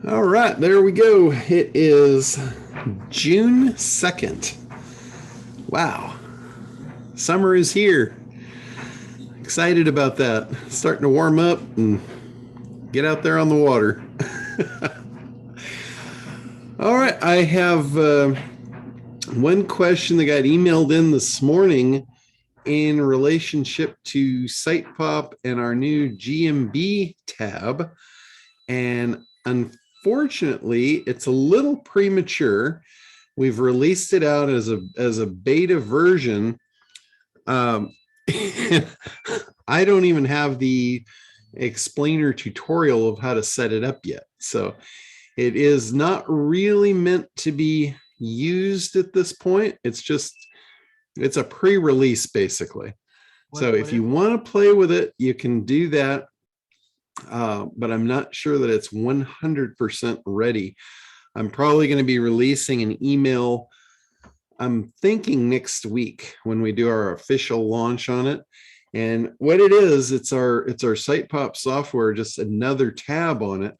All right, there we go. It is June 2nd. Wow. Summer is here. Excited about that. Starting to warm up and get out there on the water. All right, I have one question that got emailed in this morning in relationship to SitePop and our new GMB tab. And unfortunately, it's a little premature. We've released it out as a beta version. I don't even have the explainer tutorial of how to set it up yet. So it is not really meant to be used at this point. It's a pre-release basically. So if you want to play with it, you can do that. But I'm not sure that it's 100% ready. I'm probably going to be releasing an email. I'm thinking next week when we do our official launch on it. And what it is, it's our SitePop software, just another tab on it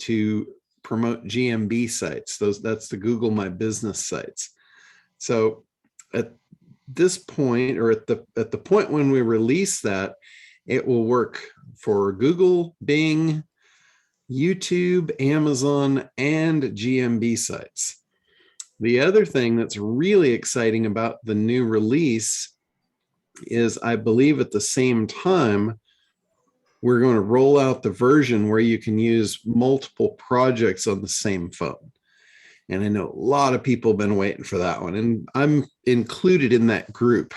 to promote GMB sites. That's the Google My Business sites. So at this point, or at the point when we release that, it will work for Google, Bing, YouTube, Amazon, and GMB sites. The other thing that's really exciting about the new release is I believe at the same time, we're going to roll out the version where you can use multiple projects on the same phone. And I know a lot of people have been waiting for that one, and I'm included in that group.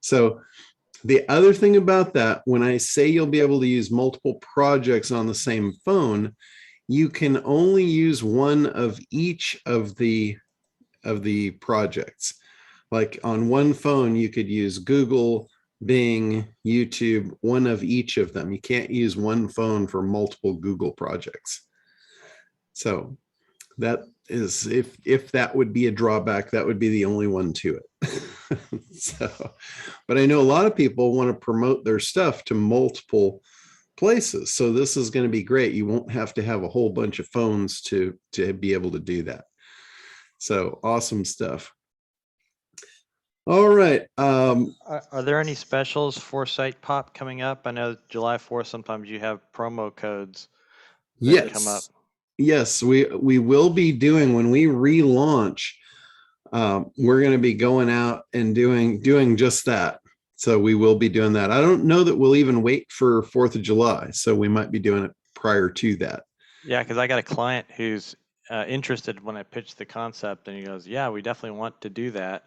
So the other thing about that, when I say you'll be able to use multiple projects on the same phone, you can only use one of each of the projects. Like on one phone, you could use Google, Bing, YouTube, one of each of them. You can't use one phone for multiple Google projects. So that is, if that would be a drawback, that would be the only one to it. So, but I know a lot of people want to promote their stuff to multiple places. So this is going to be great. You won't have to have a whole bunch of phones to be able to do that. So awesome stuff. All right. Are there any specials for SitePop coming up? I know July 4th, sometimes you have promo codes that come up. Yes, we will be doing, when we relaunch, we're going to be going out and doing just that. So we will be doing that. I don't know that we'll even wait for 4th of July. So we might be doing it prior to that. Yeah, because I got a client who's interested when I pitched the concept, and he goes, yeah, we definitely want to do that.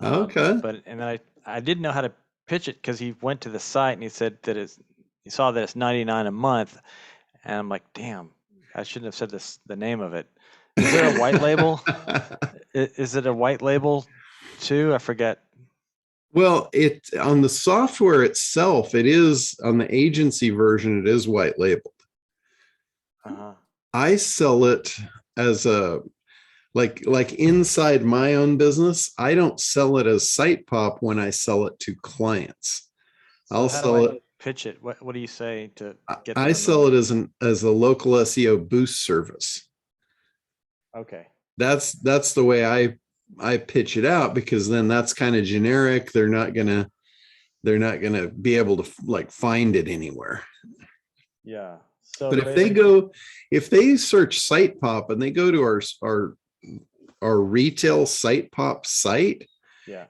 Okay. And then I didn't know how to pitch it because he went to the site and he said that he saw that it's $99 a month. And I'm like, damn, I shouldn't have said the name of it. Is there a white label? Is it a white label too? I forget. Well, on the software itself, it is, on the agency version, it is white labeled. I sell it as a, like inside my own business, I don't sell it as SitePop when I sell it to clients. So I'll sell it. Pitch it. What do you say to get? I sell it as a local SEO boost service. Okay. That's the way I pitch it out, because then that's kind of generic. They're not gonna be able to like find it anywhere. Yeah. So, but if they search SitePop and they go to our retail SitePop site, yeah,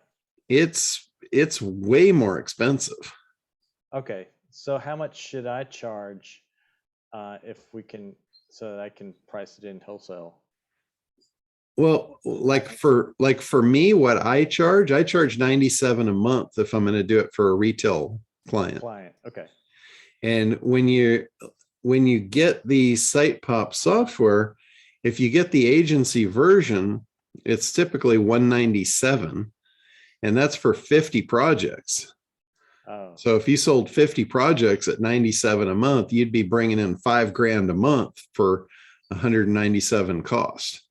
it's way more expensive. Okay. So how much should I charge if we can, so that I can price it in wholesale? Well, like for me, what I charge $97 a month if I'm going to do it for a retail client. Okay. And when you get the SitePop software, if you get the agency version, it's typically $197, and that's for 50 projects. Oh. So if you sold 50 projects at $97 a month, you'd be bringing in $5,000 a month for $197 cost,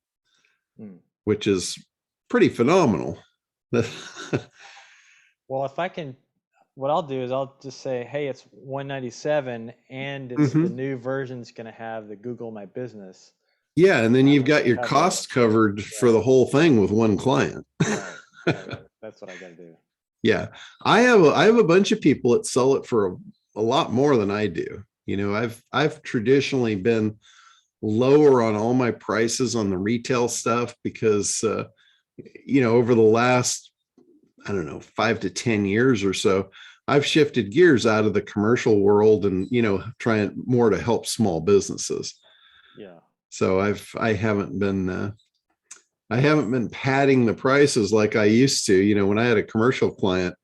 which is pretty phenomenal. Well, if I can, what I'll do is I'll just say, hey, it's 197, and it's the Mhm. new version's going to have the Google My Business. Yeah, and then you've got It'll your have the cost covered for right, the whole thing with one client. right, right. That's what I got to do. Yeah, I have a bunch of people that sell it for a lot more than I do. You know, I've traditionally been lower on all my prices on the retail stuff because you know, over the last, I don't know, 5 to 10 years or so, I've shifted gears out of the commercial world and, you know, trying more to help small businesses. Yeah. So I haven't been padding the prices like I used to. You know, when I had a commercial client,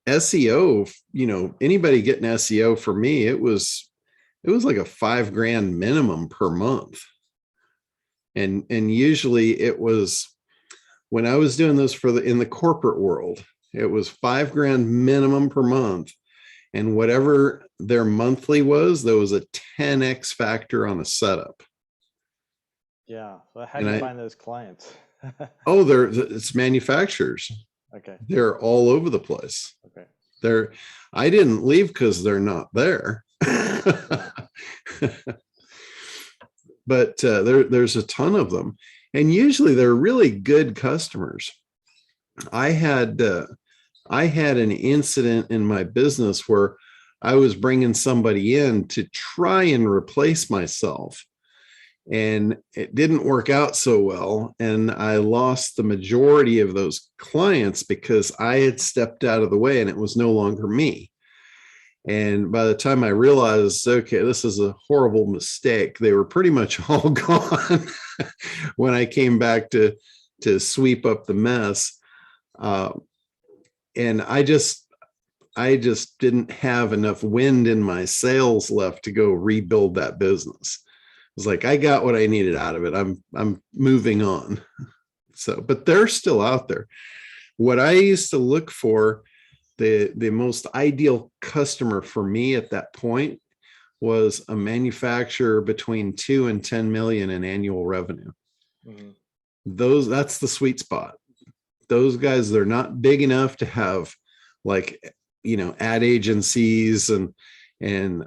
SEO, you know, anybody getting SEO for me, it was like a $5,000 minimum per month. And usually it was, when I was doing this for in the corporate world, it was $5,000 minimum per month. And whatever their monthly was, there was a 10x factor on a setup. Yeah. So how And do you find those clients? it's manufacturers. Okay. They're all over the place. Okay. I didn't leave because they're not there. But there's a ton of them. And usually they're really good customers. I had an incident in my business where I was bringing somebody in to try and replace myself, and it didn't work out so well. And I lost the majority of those clients because I had stepped out of the way and it was no longer me. And by the time I realized, okay, this is a horrible mistake, they were pretty much all gone when I came back to sweep up the mess. And I just didn't have enough wind in my sails left to go rebuild that business. It was like, I got what I needed out of it. I'm moving on. So, but they're still out there. What I used to look for, the most ideal customer for me at that point, was a manufacturer between 2 and 10 million in annual revenue. Mm-hmm. That's the sweet spot. Those guys, they're not big enough to have, like, you know, ad agencies and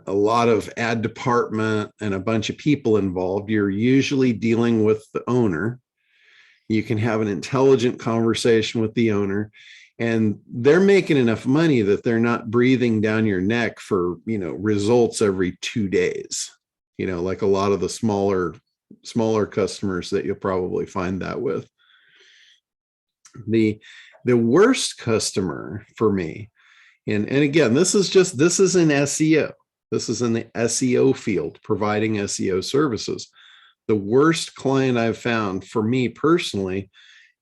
a lot of ad department and a bunch of people involved. You're usually dealing with the owner. You can have an intelligent conversation with the owner, and they're making enough money that they're not breathing down your neck for, you know, results every 2 days, you know, like a lot of the smaller customers that you'll probably find that with. The worst customer for me, and again, this is in SEO. This is in the SEO field, providing SEO services. The worst client I've found for me personally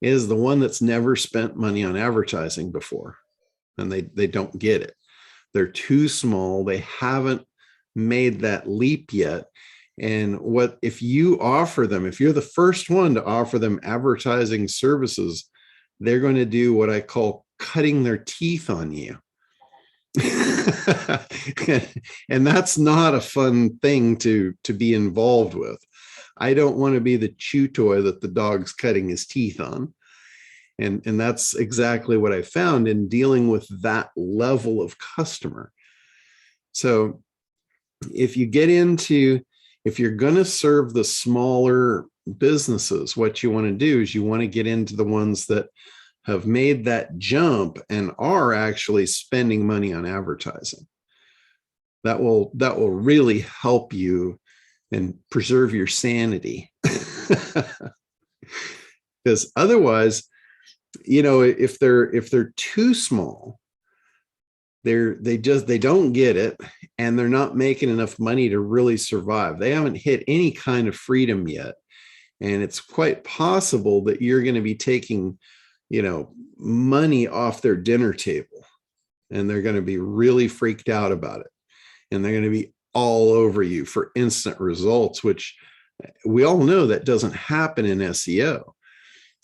is the one that's never spent money on advertising before, and they don't get it. They're too small. They haven't made that leap yet. And what if you offer them, if you're the first one to offer them advertising services, they're going to do what I call cutting their teeth on you. And that's not a fun thing to be involved with. I don't want to be the chew toy that the dog's cutting his teeth on. And that's exactly what I found in dealing with that level of customer. So if you're going to serve the smaller businesses, what you want to do is you want to get into the ones that have made that jump and are actually spending money on advertising. That will really help you and preserve your sanity. Because otherwise, you know, if they're too small, they don't get it, and they're not making enough money to really survive. They haven't hit any kind of freedom yet. And it's quite possible that you're going to be taking, you know, money off their dinner table, and they're going to be really freaked out about it. And they're going to be all over you for instant results, which we all know that doesn't happen in SEO.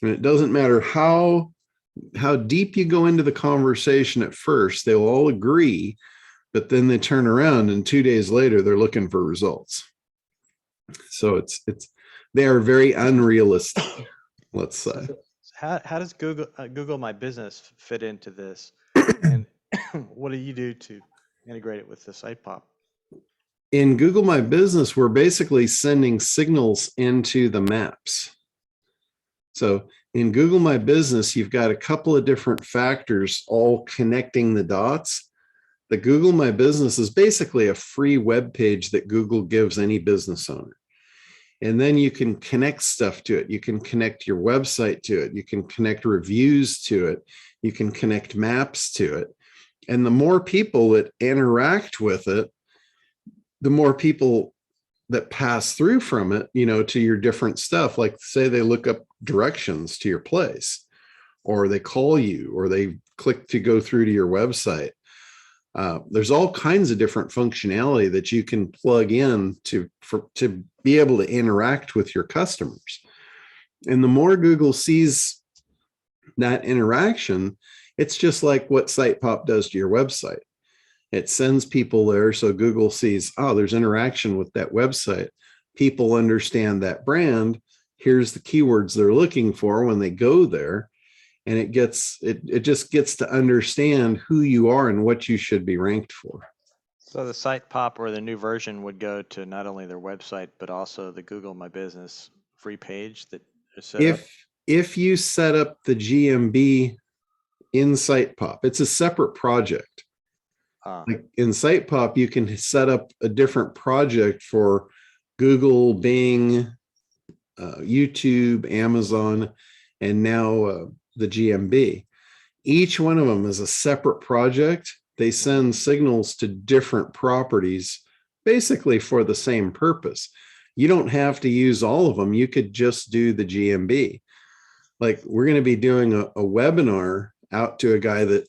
And it doesn't matter how deep you go into the conversation at first, they'll all agree, but then they turn around and 2 days later, they're looking for results. So they are very unrealistic, let's say. How does Google My Business fit into this? And what do you do to integrate it with the site pop? In Google My Business, we're basically sending signals into the maps. So in Google My Business, you've got a couple of different factors all connecting the dots. The Google My Business is basically a free web page that Google gives any business owner. And then you can connect stuff to it. You can connect your website to it. You can connect reviews to it. You can connect maps to it. And the more people that interact with it, the more people that pass through from it, to your different stuff. Like say they look up directions to your place, or they call you, or they click to go through to your website. There's all kinds of different functionality that you can plug in to be able to interact with your customers. And the more Google sees that interaction, it's just like what SitePop does to your website. It sends people there. So Google sees, oh, there's interaction with that website. People understand that brand. Here's the keywords they're looking for when they go there. And it just gets to understand who you are and what you should be ranked for. So the site pop or the new version would go to not only their website, but also the Google My Business free page that is set up? If you set up the GMB in SitePop, it's a separate project. Like in SitePop, you can set up a different project for Google, Bing, YouTube, Amazon, and now the GMB. Each one of them is a separate project. They send signals to different properties, basically for the same purpose. You don't have to use all of them. You could just do the GMB. Like we're going to be doing a webinar out to a guy that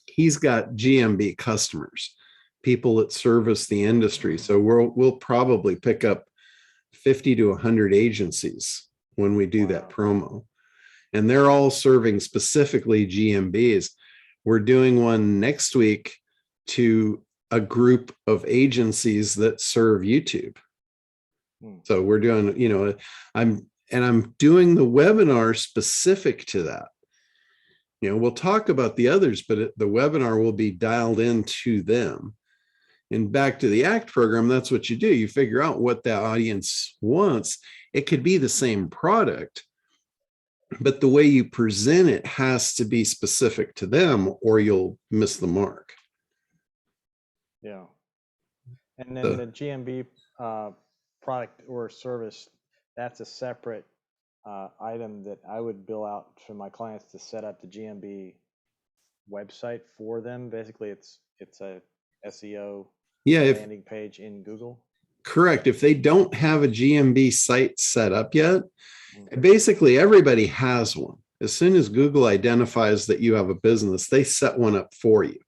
he's got GMB customers, people that service the industry. So we'll probably pick up 50 to 100 agencies when we do that promo. And they're all serving specifically GMBs. We're doing one next week to a group of agencies that serve YouTube. So we're doing, I'm doing the webinar specific to that. We'll talk about the others, but the webinar will be dialed into them. And back to the ACT program, that's what you do. You figure out what the audience wants. It could be the same product, but the way you present it has to be specific to them or you'll miss the mark. Yeah. And then the GMB product or service, that's a separate item that I would bill out to my clients to set up the GMB website for them. Basically, it's a SEO landing page in Google. Correct. If they don't have a GMB site set up yet, basically everybody has one. As soon as Google identifies that you have a business, they set one up for you.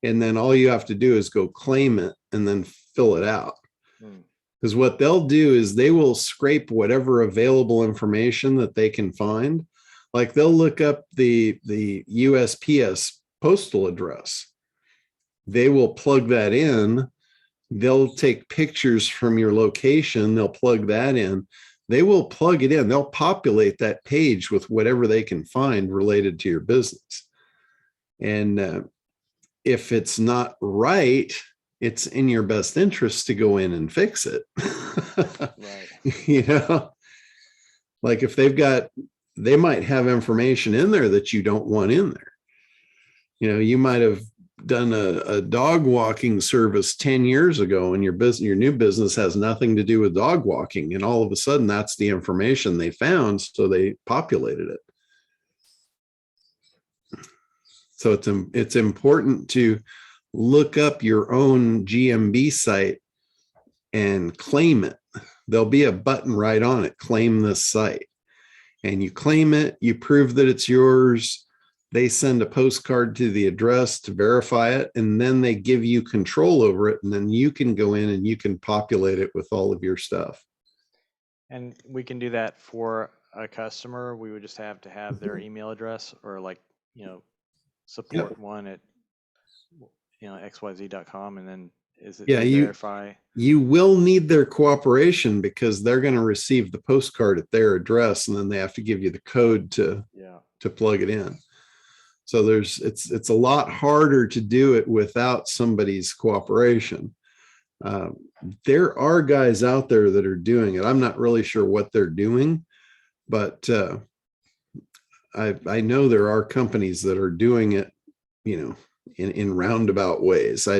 And then all you have to do is go claim it and then fill it out. Because what they'll do is they will scrape whatever available information that they can find. Like they'll look up the USPS postal address. They will plug that in. They'll take pictures from your location. They'll plug that in. They will plug it in. They'll populate that page with whatever they can find related to your business. And if it's not right, it's in your best interest to go in and fix it. Right. Like if they might have information in there that you don't want in there. You might have done a dog walking service 10 years ago and your new business has nothing to do with dog walking. And all of a sudden that's the information they found. So they populated it. So it's important to look up your own GMB site and claim it. There'll be a button right on it, claim this site. And you claim it, you prove that it's yours. They send a postcard to the address to verify it, and then they give you control over it. And then you can go in and you can populate it with all of your stuff. And we can do that for a customer. We would just have to have their email address or support one at xyz.com, and then verify. You will need their cooperation because they're going to receive the postcard at their address, and then they have to give you the code to plug it in. So it's a lot harder to do it without somebody's cooperation. There are guys out there that are doing it. I'm not really sure what they're doing, but I know there are companies that are doing it, in roundabout ways. I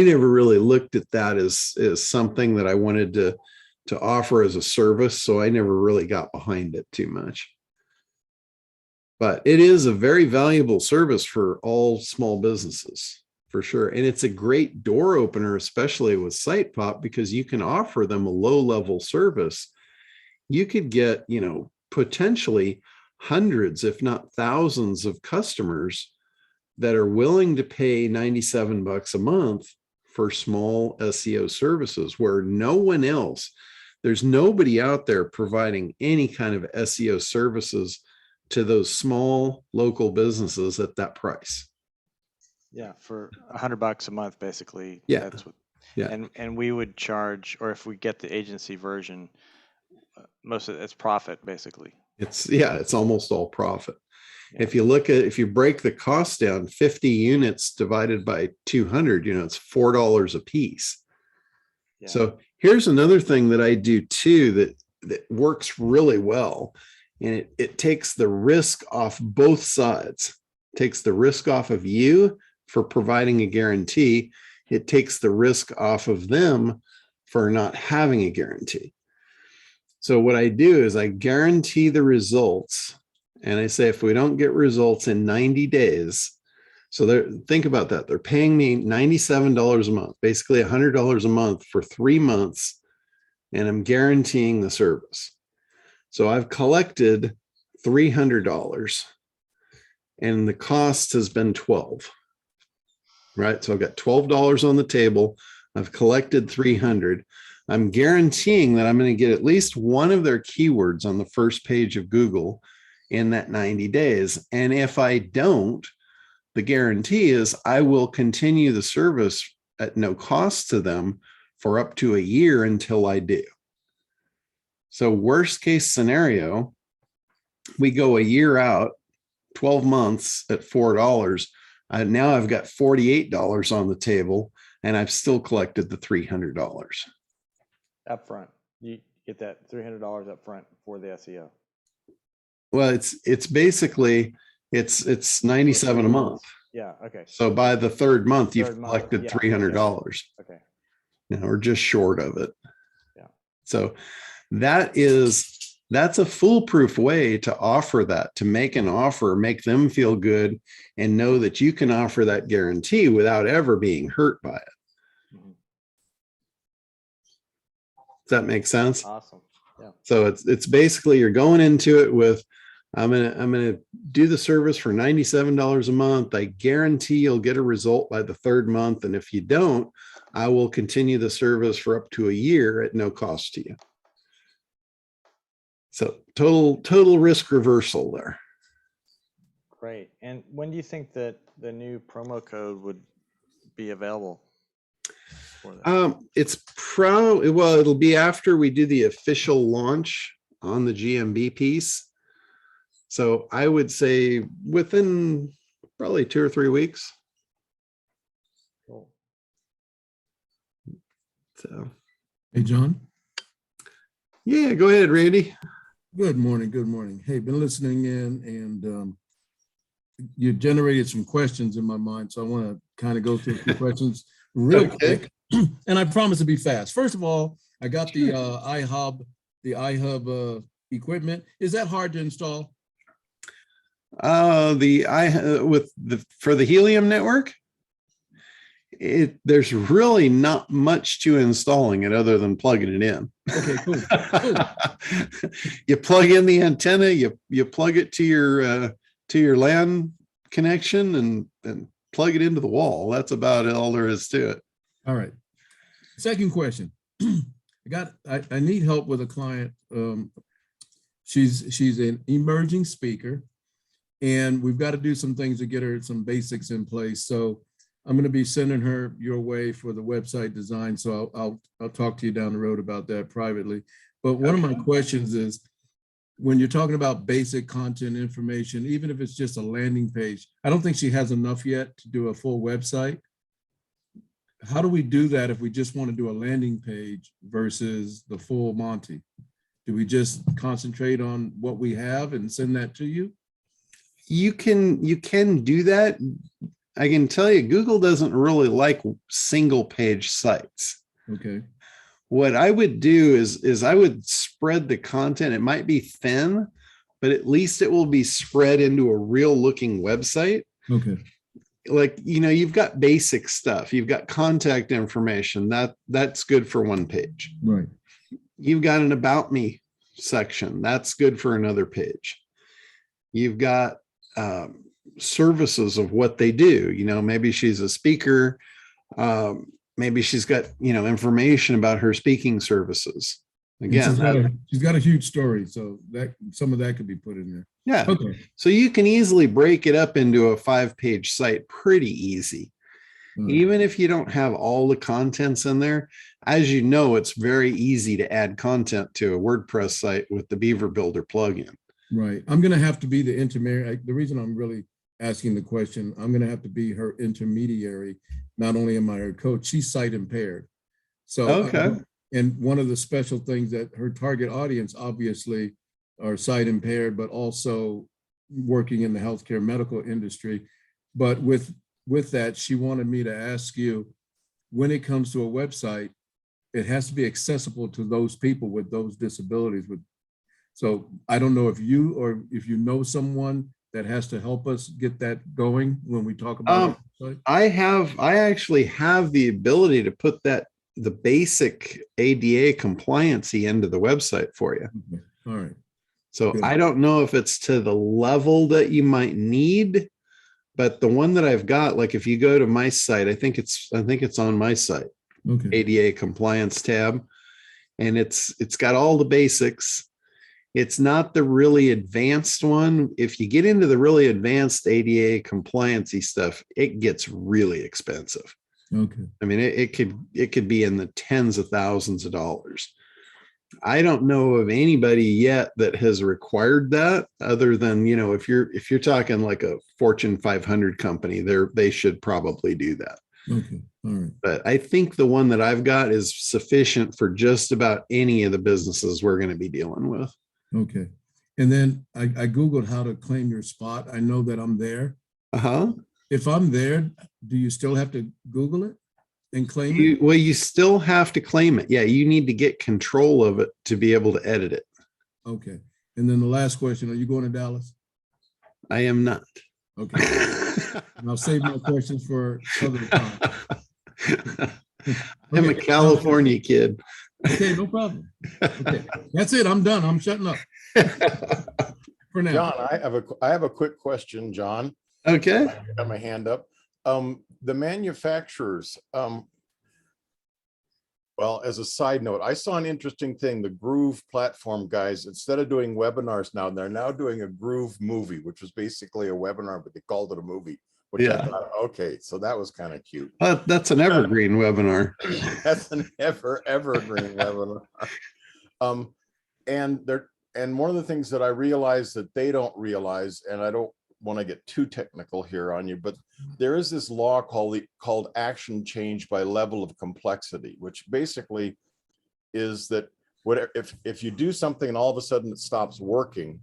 never really looked at that as something that I wanted to offer as a service, so I never really got behind it too much. But it is a very valuable service for all small businesses, for sure. And it's a great door opener, especially with SitePop, because you can offer them a low-level service. You could get, potentially hundreds, if not thousands of customers that are willing to pay $97 a month for small SEO services, where there's nobody out there providing any kind of SEO services to those small local businesses at that price. Yeah, for $100 a month, basically. Yeah. That's what. Yeah. And we would charge, or if we get the agency version, most of it's profit, basically. It's almost all profit. Yeah. If you break the cost down, 50 units divided by 200, it's $4 a piece. Yeah. So here's another thing that I do too that works really well. And it takes the risk off both sides. It takes the risk off of you for providing a guarantee. It takes the risk off of them for not having a guarantee. So what I do is I guarantee the results. And I say, if we don't get results in 90 days, so think about that. They're paying me $97 a month, basically $100 a month for 3 months, and I'm guaranteeing the service. So I've collected $300 and the cost has been $12, right? So I've got $12 on the table. I've collected $300. I'm guaranteeing that I'm going to get at least one of their keywords on the first page of Google in that 90 days. And if I don't, the guarantee is I will continue the service at no cost to them for up to a year until I do. So worst case scenario, we go a year out, 12 months at $4. Now I've got $48 on the table, and I've still collected the $300. Up front. You get that $300 up front for the SEO. Well, it's basically, it's 97 a month. Yeah. Okay. So by the third month, you've collected $300. Okay. Or just short of it. Yeah. So that's a foolproof way to offer that, to make an offer, make them feel good, and know that you can offer that guarantee without ever being hurt by it. Mm-hmm. Does that make sense? Awesome. Yeah. So it's basically, you're going into it with, I'm gonna do the service for $97 a month. I guarantee you'll get a result by the third month, and if you don't, I will continue the service for up to a year at no cost to you. So total risk reversal there. Great. And when do you think that the new promo code would be available for that? It's it'll be after we do the official launch on the GMB piece. So I would say within probably 2 or 3 weeks. Cool. So, hey, John. Yeah, go ahead, Randy. Good morning. Good morning. Hey, been listening in, and you generated some questions in my mind. So I want to kind of go through a few questions real quick. And I promise to be fast. First of all, I got the iHub equipment. Is that hard to install? For the Helium network, there's really not much to installing it other than plugging it in. Okay, cool. You plug in the antenna, you plug it to your LAN connection and plug it into the wall. That's about all there is to it. All right. Second question. I need help with a client. She's an emerging speaker, and we've got to do some things to get her some basics in place. So I'm going to be sending her your way for the website design. So I'll talk to you down the road about that privately. But one of my questions is, when you're talking about basic content information, even if it's just a landing page, I don't think she has enough yet to do a full website. How do we do that if we just want to do a landing page versus the full Monty? Do we just concentrate on what we have and send that to you? You can do that. I can tell you, Google doesn't really like single page sites. Okay. What I would do is I would spread the content. It might be thin, but at least it will be spread into a real looking website. Okay. Like, you've got basic stuff. You've got contact information. That's good for one page. Right. You've got an about me section. That's good for another page. You've got services of what they do. Maybe she's a speaker. Maybe she's got, information about her speaking services. Again, she's got a huge story, so that some of that could be put in there. Yeah. Okay. So you can easily break it up into a 5-page site pretty easy. Even if you don't have all the contents in there, as you know, it's very easy to add content to a WordPress site with the Beaver Builder plugin. Right. I'm going to have to be the intermediary. The reason I'm really asking the question, I'm going to have to be her intermediary. Not only am I her coach, she's sight impaired. So, okay. And one of the special things that her target audience obviously are sight impaired, but also working in the healthcare medical industry. But with that, she wanted me to ask you, when it comes to a website, it has to be accessible to those people with those disabilities. So I don't know if you or if you know someone that has to help us get that going when we talk about it. I actually have the ability to put the basic ADA compliancy into the website for you. Okay. All right. So Good. I don't know if it's to the level that you might need, but the one that I've got, like if you go to my site, I think it's on my site. Okay. ADA compliance tab, and it's got all the basics. It's not the really advanced one. If you get into the really advanced ADA compliancy stuff, it gets really expensive. Okay. I mean, it could be in the tens of thousands of dollars. I don't know of anybody yet that has required that, other than, if you're talking like a Fortune 500 company, they should probably do that. Okay. All right. But I think the one that I've got is sufficient for just about any of the businesses we're going to be dealing with. Okay. And then I Googled how to claim your spot. I know that I'm there. Uh-huh. If I'm there, do you still have to Google it and claim it? Well, you still have to claim it. Yeah, you need to get control of it to be able to edit it. Okay. And then the last question, are you going to Dallas? I am not. Okay. And I'll save my questions for other time. I'm a California kid. Okay, no problem. Okay. That's it. I'm done. I'm shutting up. For now. John, I have a quick question, John. Okay. I got my hand up. The manufacturers, well, as a side note, I saw an interesting thing. The Groove platform guys, instead of doing webinars now, they're now doing a Groove movie, which was basically a webinar, but they called it a movie. Which yeah. I thought, okay, so that was kind of cute. That's an evergreen webinar. That's an evergreen webinar. And one of the things that I realized that they don't realize, and I don't want to get too technical here on you, but there is this law called action change by level of complexity, which basically is that if you do something and all of a sudden it stops working,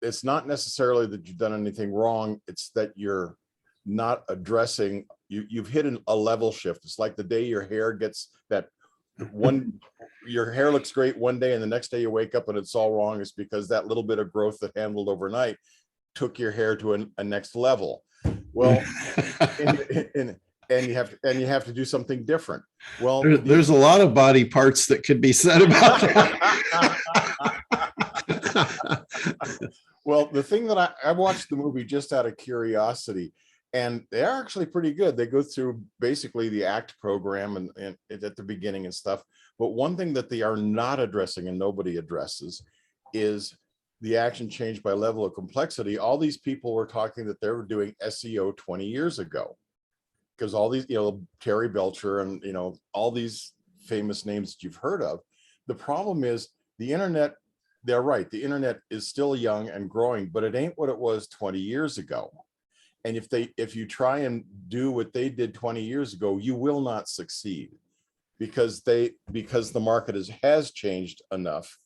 it's not necessarily that you've done anything wrong. It's that you're not addressing, you've hit a level shift. It's like the day your hair gets that one, your hair looks great one day and the next day you wake up and it's all wrong. It's because that little bit of growth that handled overnight took your hair to a next level. Well, and you have to do something different. Well, there's a lot of body parts that could be said about that. Well, the thing that I watched the movie just out of curiosity, and they are actually pretty good. They go through basically the ACT program and at the beginning and stuff. But one thing that they are not addressing and nobody addresses is the action change by level of complexity. All these people were talking that they were doing SEO 20 years ago, because all these, Terry Belcher and, all these famous names that you've heard of. The problem is the internet they're right. The internet is still young and growing, but it ain't what it was 20 years ago. And if you try and do what they did 20 years ago, you will not succeed because the market has changed enough.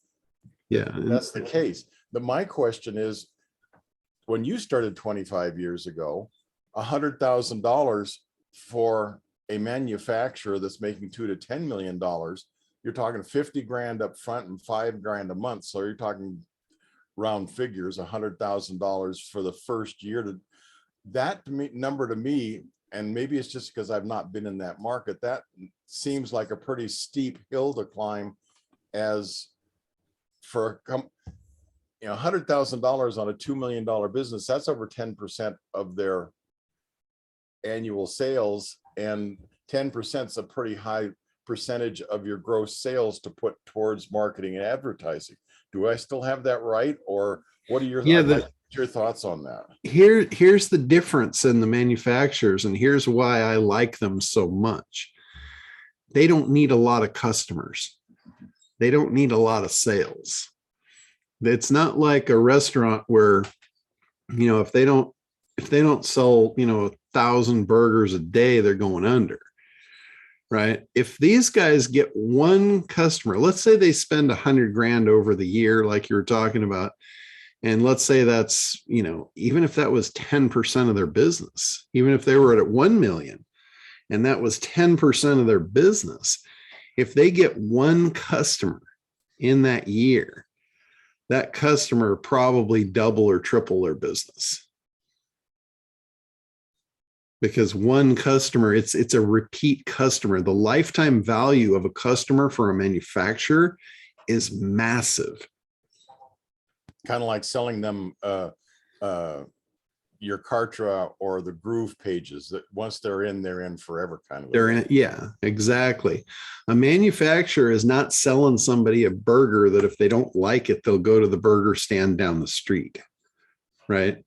Yeah. That's the case. My question is, when you started 25 years ago, $100,000 for a manufacturer that's making $2 to $10 million, you're talking 50 grand up front and 5 grand a month. So you're talking round figures, $100,000 for the first year. That number to me, and maybe it's just because I've not been in that market, that seems like a pretty steep hill to climb. As for $100,000 on a $2 million business, that's over 10% of their annual sales, and 10% is a pretty high percentage of your gross sales to put towards marketing and advertising. Do I still have that right, or what are your thoughts on that? Here's the difference in the manufacturers, and here's why I like them so much. They don't need a lot of customers. They don't need a lot of sales. It's not like a restaurant where, if they don't sell, 1,000 burgers a day, they're going under, right? If these guys get one customer, let's say they spend 100 grand over the year, like you were talking about, and let's say that's, even if that was 10% of their business, even if they were at 1 million and that was 10% of their business, if they get one customer in that year, that customer probably double or triple their business. Because one customer, it's a repeat customer. The lifetime value of a customer for a manufacturer is massive. Kind of like selling them your Kartra or the Groove pages, that once they're in forever kind of. They're in, yeah, exactly. A manufacturer is not selling somebody a burger that if they don't like it, they'll go to the burger stand down the street, right?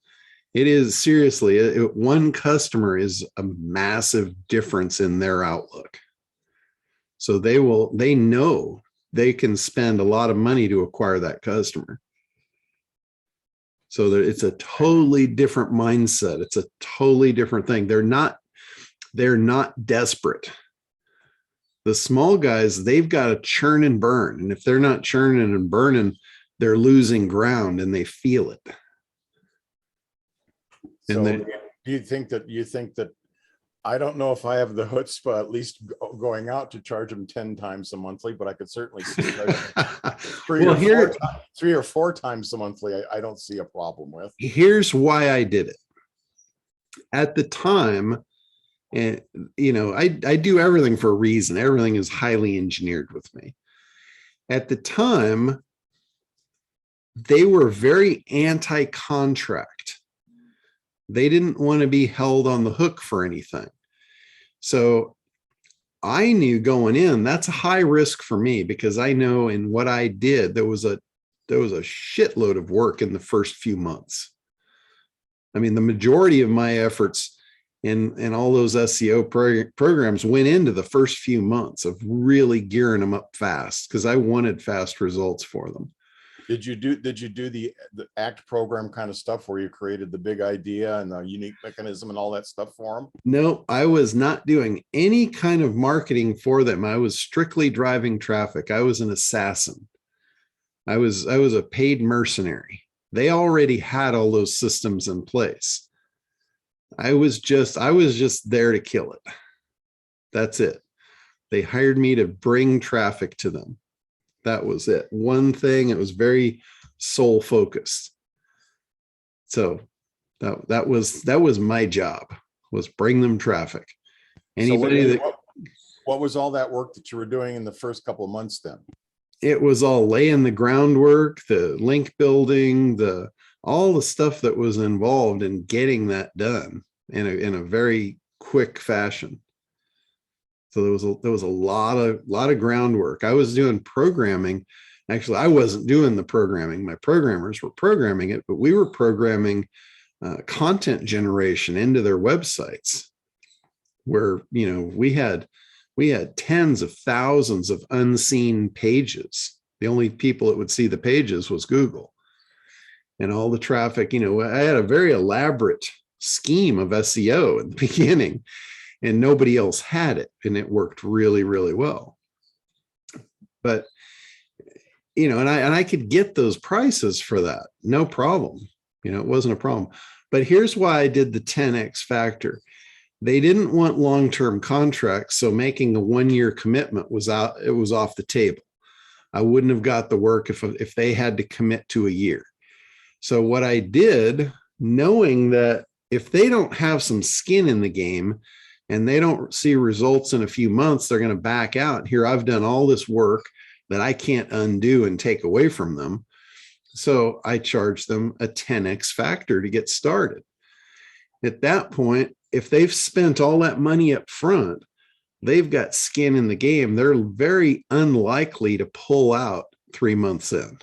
It is seriously, one customer is a massive difference in their outlook. So they know they can spend a lot of money to acquire that customer. So that it's a totally different mindset. It's a totally different thing. They're not desperate. The small guys, they've got to churn and burn. And if they're not churning and burning, they're losing ground and they feel it. So do you think that I don't know if I have the chutzpah at least going out to charge them 10 times a monthly, but I could certainly see three or four times a monthly. I don't see a problem with. Here's why I did it. At the time, and I do everything for a reason. Everything is highly engineered with me. At the time, they were very anti-contract. They didn't want to be held on the hook for anything. So I knew going in, that's a high risk for me, because I know in what I did, there was a shitload of work in the first few months. I mean, the majority of my efforts in all those SEO programs went into the first few months of really gearing them up fast, because I wanted fast results for them. Did you do the ACT program kind of stuff where you created the big idea and the unique mechanism and all that stuff for them? No, I was not doing any kind of marketing for them. I was strictly driving traffic. I was an assassin. I was a paid mercenary. They already had all those systems in place. I was just there to kill it. That's it. They hired me to bring traffic to them. That was it. One thing. It was very soul focused. So that was my job, was bring them traffic. Anybody what was all that work that you were doing in the first couple of months then? It was all laying the groundwork, the link building, all the stuff that was involved in getting that done in a very quick fashion. So there was a lot of groundwork. I was doing programming. Actually, I wasn't doing the programming. My programmers were programming it, but we were programming content generation into their websites, where we had tens of thousands of unseen pages The only people that would see the pages was Google. And all the traffic, I had a very elaborate scheme of SEO in the beginning, and nobody else had it. And it worked really, really well. But, and I could get those prices for that. No problem. It wasn't a problem. But here's why I did the 10X factor. They didn't want long-term contracts. So making a 1-year commitment was out. It was off the table. I wouldn't have got the work if they had to commit to a year. So what I did, knowing that if they don't have some skin in the game and they don't see results in a few months, they're going to back out. Here, I've done all this work that I can't undo and take away from them. So I charged them a 10X factor to get started. At that point, if they've spent all that money up front, they've got skin in the game. They're very unlikely to pull out 3 months in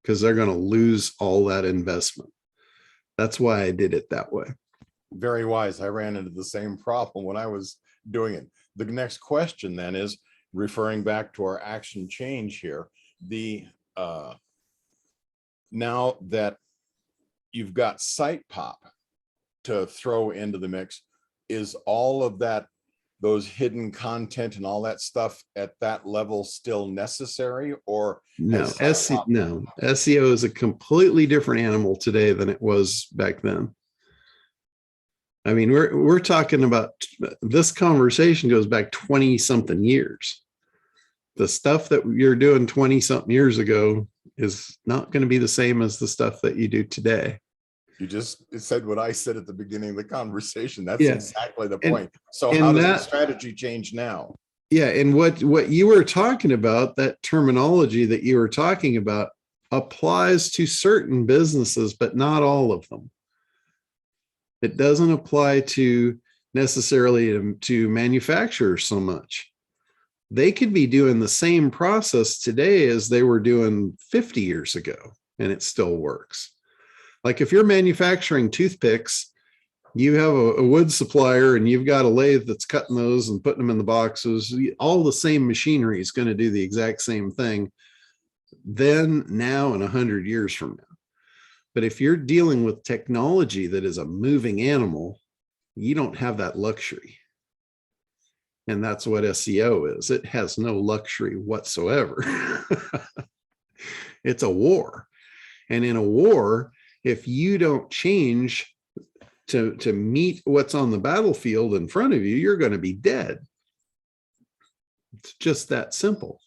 because they're going to lose all that investment. That's why I did it that way. Very wise. I ran into the same problem when I was doing it. The next question then is, referring back to our action change here, now that you've got site pop to throw into the mix, is all of that, those hidden content and all that stuff at that level still necessary? Or no, SEO is a completely different animal today than it was back then. I mean, we're talking about, this conversation goes back 20 something years. The stuff that you're doing 20 something years ago is not going to be the same as the stuff that you do today. You just said what I said at the beginning of the conversation. That's exactly the point. So and how does the strategy change now? Yeah. And what you were talking about, that terminology that you were talking about, applies to certain businesses, but not all of them. It doesn't apply to necessarily to manufacturers so much. They could be doing the same process today as they were doing 50 years ago, and it still works. Like if you're manufacturing toothpicks, you have a wood supplier and you've got a lathe that's cutting those and putting them in the boxes. All the same machinery is going to do the exact same thing then, now, and 100 years from now. But if you're dealing with technology that is a moving animal, you don't have that luxury. And that's what SEO is. It has no luxury whatsoever. It's a war. And in a war, if you don't change to meet what's on the battlefield in front of you, you're going to be dead. It's just that simple.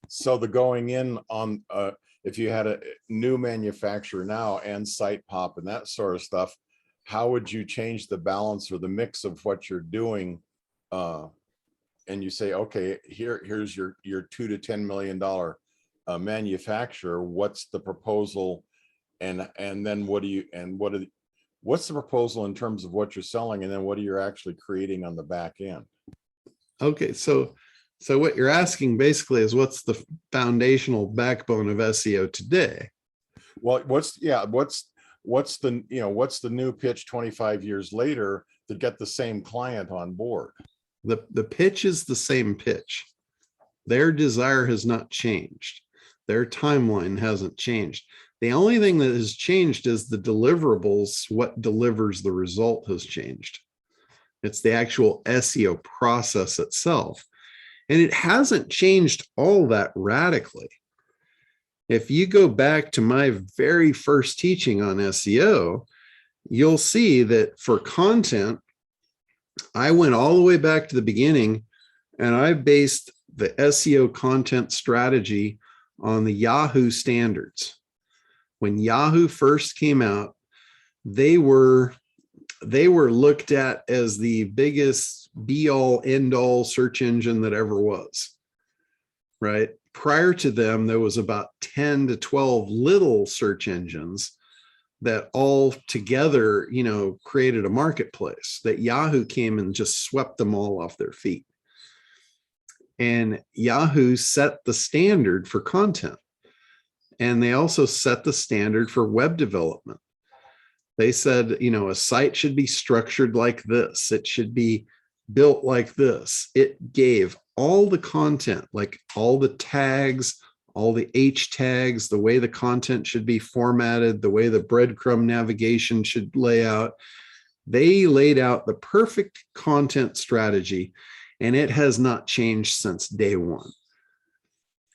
So the going in on, if you had a new manufacturer now and site pop and that sort of stuff, how would you change the balance or the mix of what you're doing? And you say, okay, here's your $2 to $10 million manufacturer. What's the proposal? And then what's the proposal in terms of what you're selling? And then what are you actually creating on the back end? Okay. So what you're asking basically is, what's the foundational backbone of SEO today? Well, what's the new pitch 25 years later to get the same client on board? The pitch is the same pitch. Their desire has not changed. Their timeline hasn't changed. The only thing that has changed is the deliverables. What delivers the result has changed. It's the actual SEO process itself. And it hasn't changed all that radically. If you go back to my very first teaching on SEO, you'll see that for content, I went all the way back to the beginning, and I based the SEO content strategy on the Yahoo standards. When Yahoo first came out, they were looked at as the biggest be-all, end-all search engine that ever was, right? Prior to them, there was about 10 to 12 little search engines that all together, created a marketplace. That Yahoo came and just swept them all off their feet. And Yahoo set the standard for content. And they also set the standard for web development. They said, a site should be structured like this. It should be built like this. It gave all the content, like all the tags, all the H tags, the way the content should be formatted, the way the breadcrumb navigation should lay out. They laid out the perfect content strategy, and it has not changed since day one.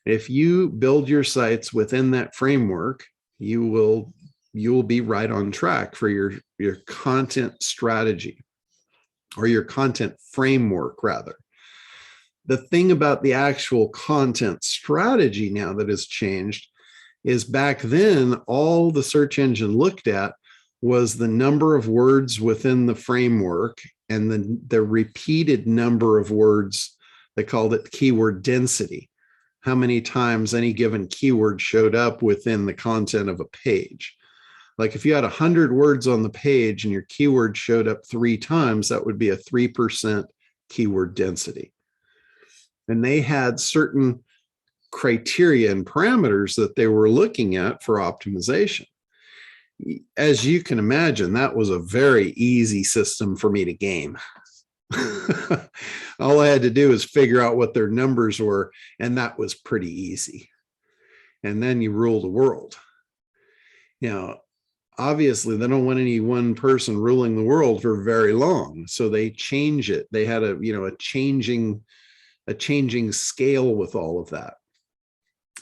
If you build your sites within that framework, you will be right on track for your content strategy, or your content framework rather. The thing about the actual content strategy now that has changed is back then, all the search engine looked at was the number of words within the framework and the repeated number of words. They called it keyword density. How many times any given keyword showed up within the content of a page. Like if you had 100 words on the page and your keyword showed up 3 times, that would be a 3% keyword density. And they had certain criteria and parameters that they were looking at for optimization. As you can imagine, that was a very easy system for me to game. All I had to do is figure out what their numbers were, and that was pretty easy. And then you rule the world. Obviously, they don't want any one person ruling the world for very long, so they change it. They had a changing scale with all of that,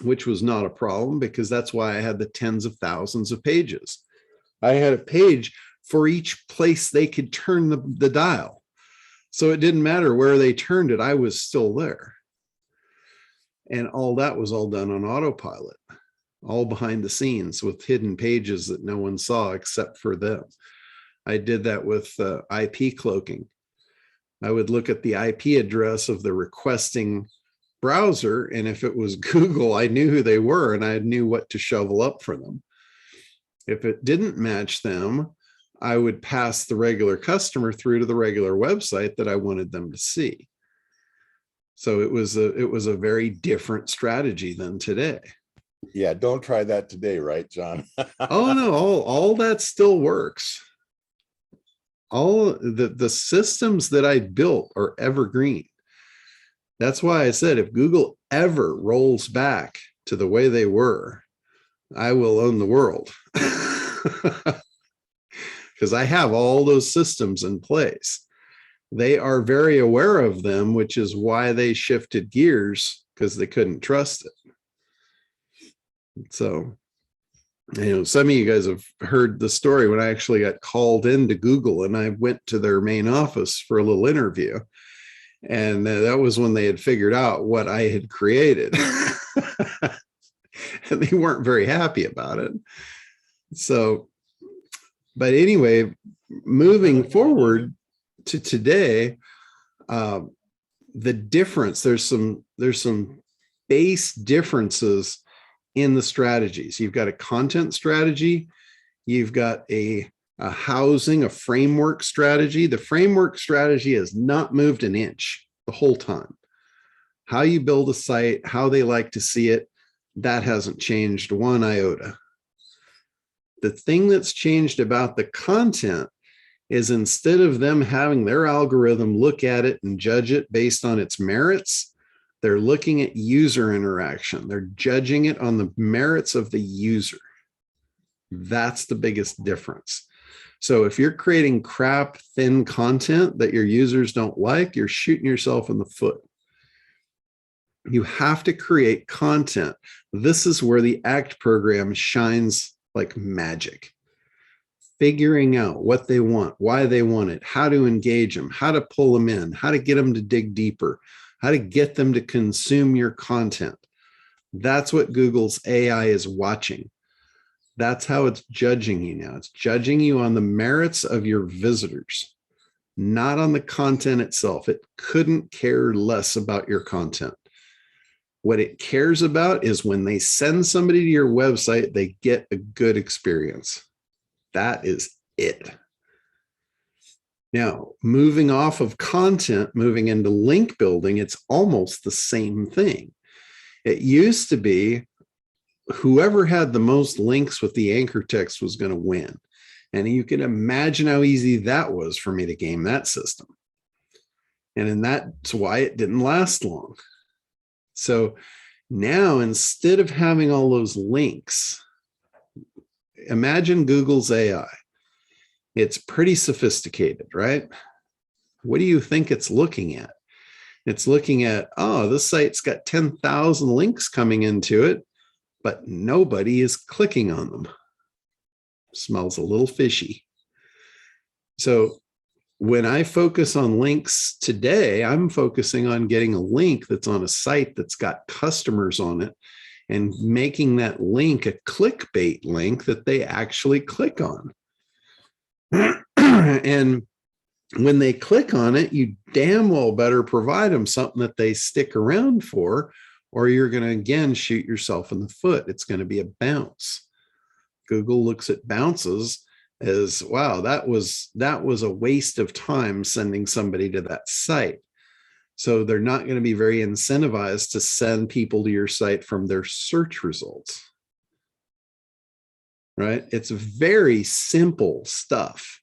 which was not a problem, because that's why I had the tens of thousands of pages. I had a page for each place they could turn the dial. So it didn't matter where they turned it, I was still there. And all that was all done on autopilot, all behind the scenes with hidden pages that no one saw except for them. I did that with IP cloaking. I would look at the IP address of the requesting browser, and if it was Google, I knew who they were and I knew what to shovel up for them. If it didn't match them, I would pass the regular customer through to the regular website that I wanted them to see. So it was a very different strategy than today. Yeah, don't try that today, right, John? Oh no, all that still works. All the systems that I built are evergreen. That's why I said if Google ever rolls back to the way they were, I will own the world. Because I have all those systems in place. They are very aware of them, which is why they shifted gears, because they couldn't trust it. So, some of you guys have heard the story when I actually got called into Google and I went to their main office for a little interview. And that was when they had figured out what I had created. And they weren't very happy about it. So, but anyway, moving forward to today, the difference, there's some base differences in the strategies. You've got a content strategy, you've got a housing, a framework strategy. The framework strategy has not moved an inch the whole time. How you build a site, how they like to see it, that hasn't changed one iota. The thing that's changed about the content is instead of them having their algorithm look at it and judge it based on its merits, they're looking at user interaction. They're judging it on the merits of the user. That's the biggest difference. So if you're creating crap, thin content that your users don't like, you're shooting yourself in the foot. You have to create content. This is where the ACT program shines like magic. Figuring out what they want, why they want it, how to engage them, how to pull them in, how to get them to dig deeper, how to get them to consume your content. That's what Google's AI is watching. That's how it's judging you now. It's judging you on the merits of your visitors, not on the content itself. It couldn't care less about your content. What it cares about is when they send somebody to your website, they get a good experience. That is it. Now, moving off of content, moving into link building, it's almost the same thing. It used to be whoever had the most links with the anchor text was going to win. And you can imagine how easy that was for me to game that system. And that's why it didn't last long. So now, instead of having all those links, imagine Google's AI. It's pretty sophisticated, right? What do you think it's looking at? It's looking at, oh, this site's got 10,000 links coming into it, but nobody is clicking on them. Smells a little fishy. So when I focus on links today, I'm focusing on getting a link that's on a site that's got customers on it and making that link a clickbait link that they actually click on. And when they click on it, you damn well better provide them something that they stick around for, or you're going to, again, shoot yourself in the foot. It's going to be a bounce. Google looks at bounces as, wow, that was a waste of time sending somebody to that site. So they're not going to be very incentivized to send people to your site from their search results. Right? It's very simple stuff.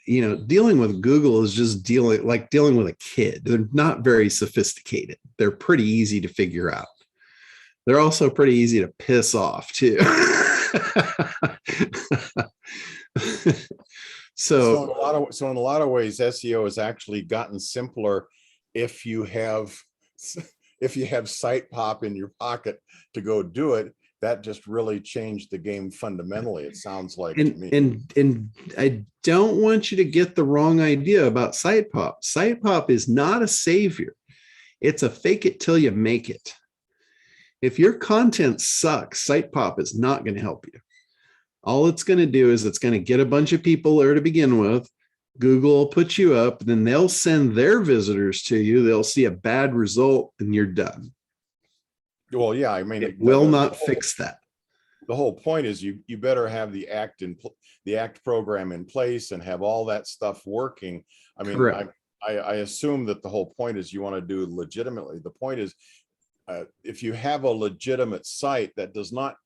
Dealing with Google is just dealing with a kid. They're not very sophisticated. They're pretty easy to figure out. They're also pretty easy to piss off too. So in a lot of ways, SEO has actually gotten simpler if you have site pop in your pocket to go do it. That just really changed the game fundamentally, it sounds like to me. And I don't want you to get the wrong idea about site pop. Site pop is not a savior. It's a fake it till you make it. If your content sucks, site pop is not going to help you. All it's going to do is it's going to get a bunch of people there to begin with. Google will put you up, then they'll send their visitors to you. They'll see a bad result and you're done. Well, yeah, I mean, it will not fix that. The whole point is you better have the ACT program in place and have all that stuff working. I mean, I assume that the whole point is you want to do it legitimately. The point is, if you have a legitimate site that does not,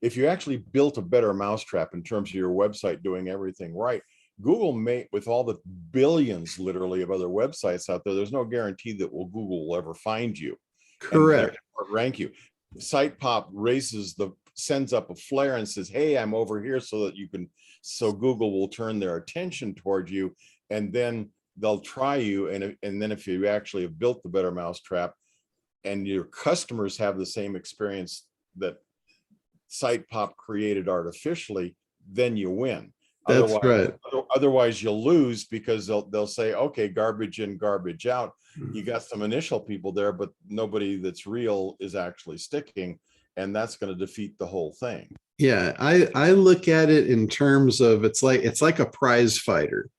if you actually built a better mousetrap in terms of your website doing everything right, Google may, with all the billions literally of other websites out there, there's no guarantee that Google will ever find you. Correct. Rank you. Site pop sends up a flare and says, hey, I'm over here, so Google will turn their attention toward you, and then they'll try you. And then if you actually have built the better mousetrap and your customers have the same experience that site pop created artificially, then you win. That's right. Otherwise you'll lose, because they'll say, okay, garbage in, garbage out. You got some initial people there, but nobody that's real is actually sticking, and that's going to defeat the whole thing. Yeah, I look at it in terms of it's like a prize fighter.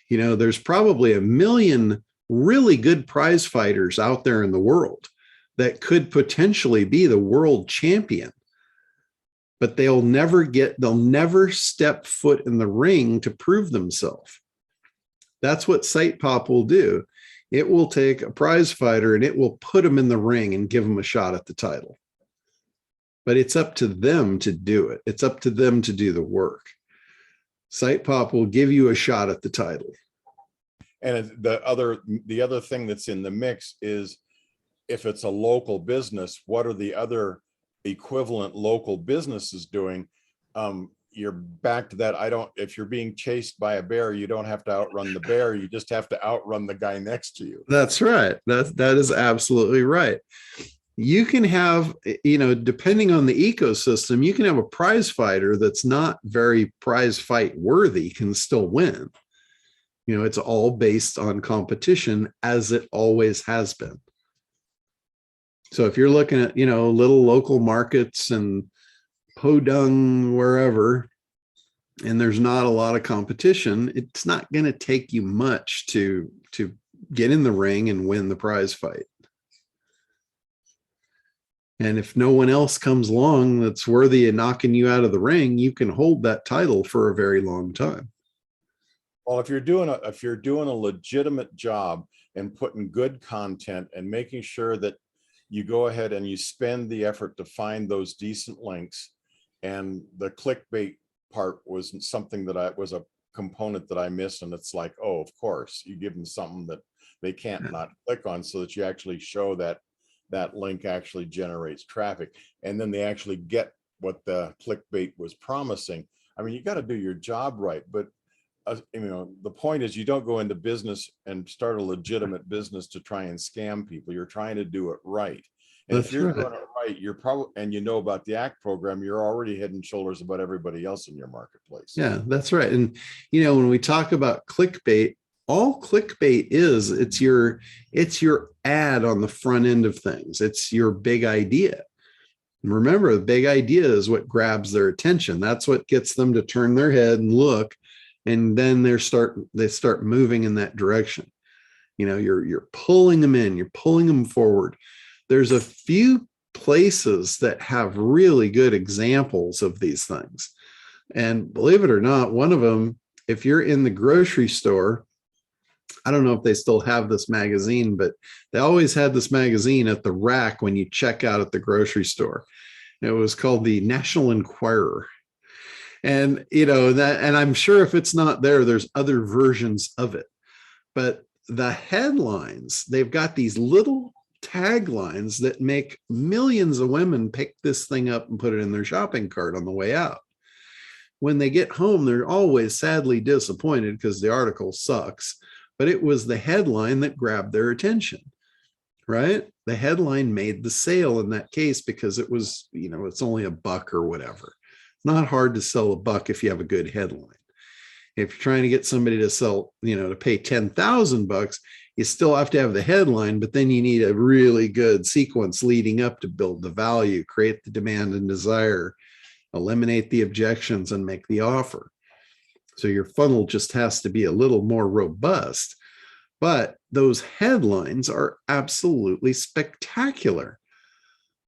There's probably 1 million really good prize fighters out there in the world that could potentially be the world champion, but they'll never step foot in the ring to prove themselves. That's what site pop will do. It will take a prize fighter and it will put them in the ring and give them a shot at the title. But it's up to them to do it. It's up to them to do the work. Site pop will give you a shot at the title. And the other thing that's in the mix is, if it's a local business, what are the other equivalent local businesses doing? You're back to that. If you're being chased by a bear, you don't have to outrun the bear. You just have to outrun the guy next to you. That's right. That is absolutely right. You can have, depending on the ecosystem, you can have a prize fighter that's not very prize fight worthy can still win. It's all based on competition, as it always has been. So if you're looking at, little local markets and Podung, wherever, and there's not a lot of competition, it's not going to take you much to get in the ring and win the prize fight. And if no one else comes along that's worthy of knocking you out of the ring, you can hold that title for a very long time. Well, if you're doing a legitimate job and putting good content and making sure that you go ahead and you spend the effort to find those decent links, and the clickbait part was something that was a component that I missed. And it's like, oh, of course, you give them something that they can't not click on, so that you actually show that that link actually generates traffic, and then they actually get what the clickbait was promising. I mean, you got to do your job right, but the point is, you don't go into business and start a legitimate business to try and scam people. You're trying to do it right. And That's if you're right. doing it right, you're probably, and you know about the ACT program, you're already head and shoulders above everybody else in your marketplace. Yeah, that's right. And when we talk about clickbait, all clickbait is, it's your ad on the front end of things. It's your big idea. And remember, the big idea is what grabs their attention. That's what gets them to turn their head and look, and then they start moving in that direction. You're pulling them in, you're pulling them forward. There's a few places that have really good examples of these things. And believe it or not, one of them, if you're in the grocery store, I don't know if they still have this magazine, but they always had this magazine at the rack when you check out at the grocery store. It was called the National Enquirer. And, and I'm sure if it's not there, there's other versions of it. But the headlines, they've got these little taglines that make millions of women pick this thing up and put it in their shopping cart on the way out. When they get home, they're always sadly disappointed because the article sucks. But it was the headline that grabbed their attention, right? The headline made the sale in that case because it was, it's only $1 or whatever. It's not hard to sell $1 if you have a good headline. If you're trying to get somebody to sell, to pay $10,000, you still have to have the headline, but then you need a really good sequence leading up to build the value, create the demand and desire, eliminate the objections, and make the offer. So your funnel just has to be a little more robust. But those headlines are absolutely spectacular.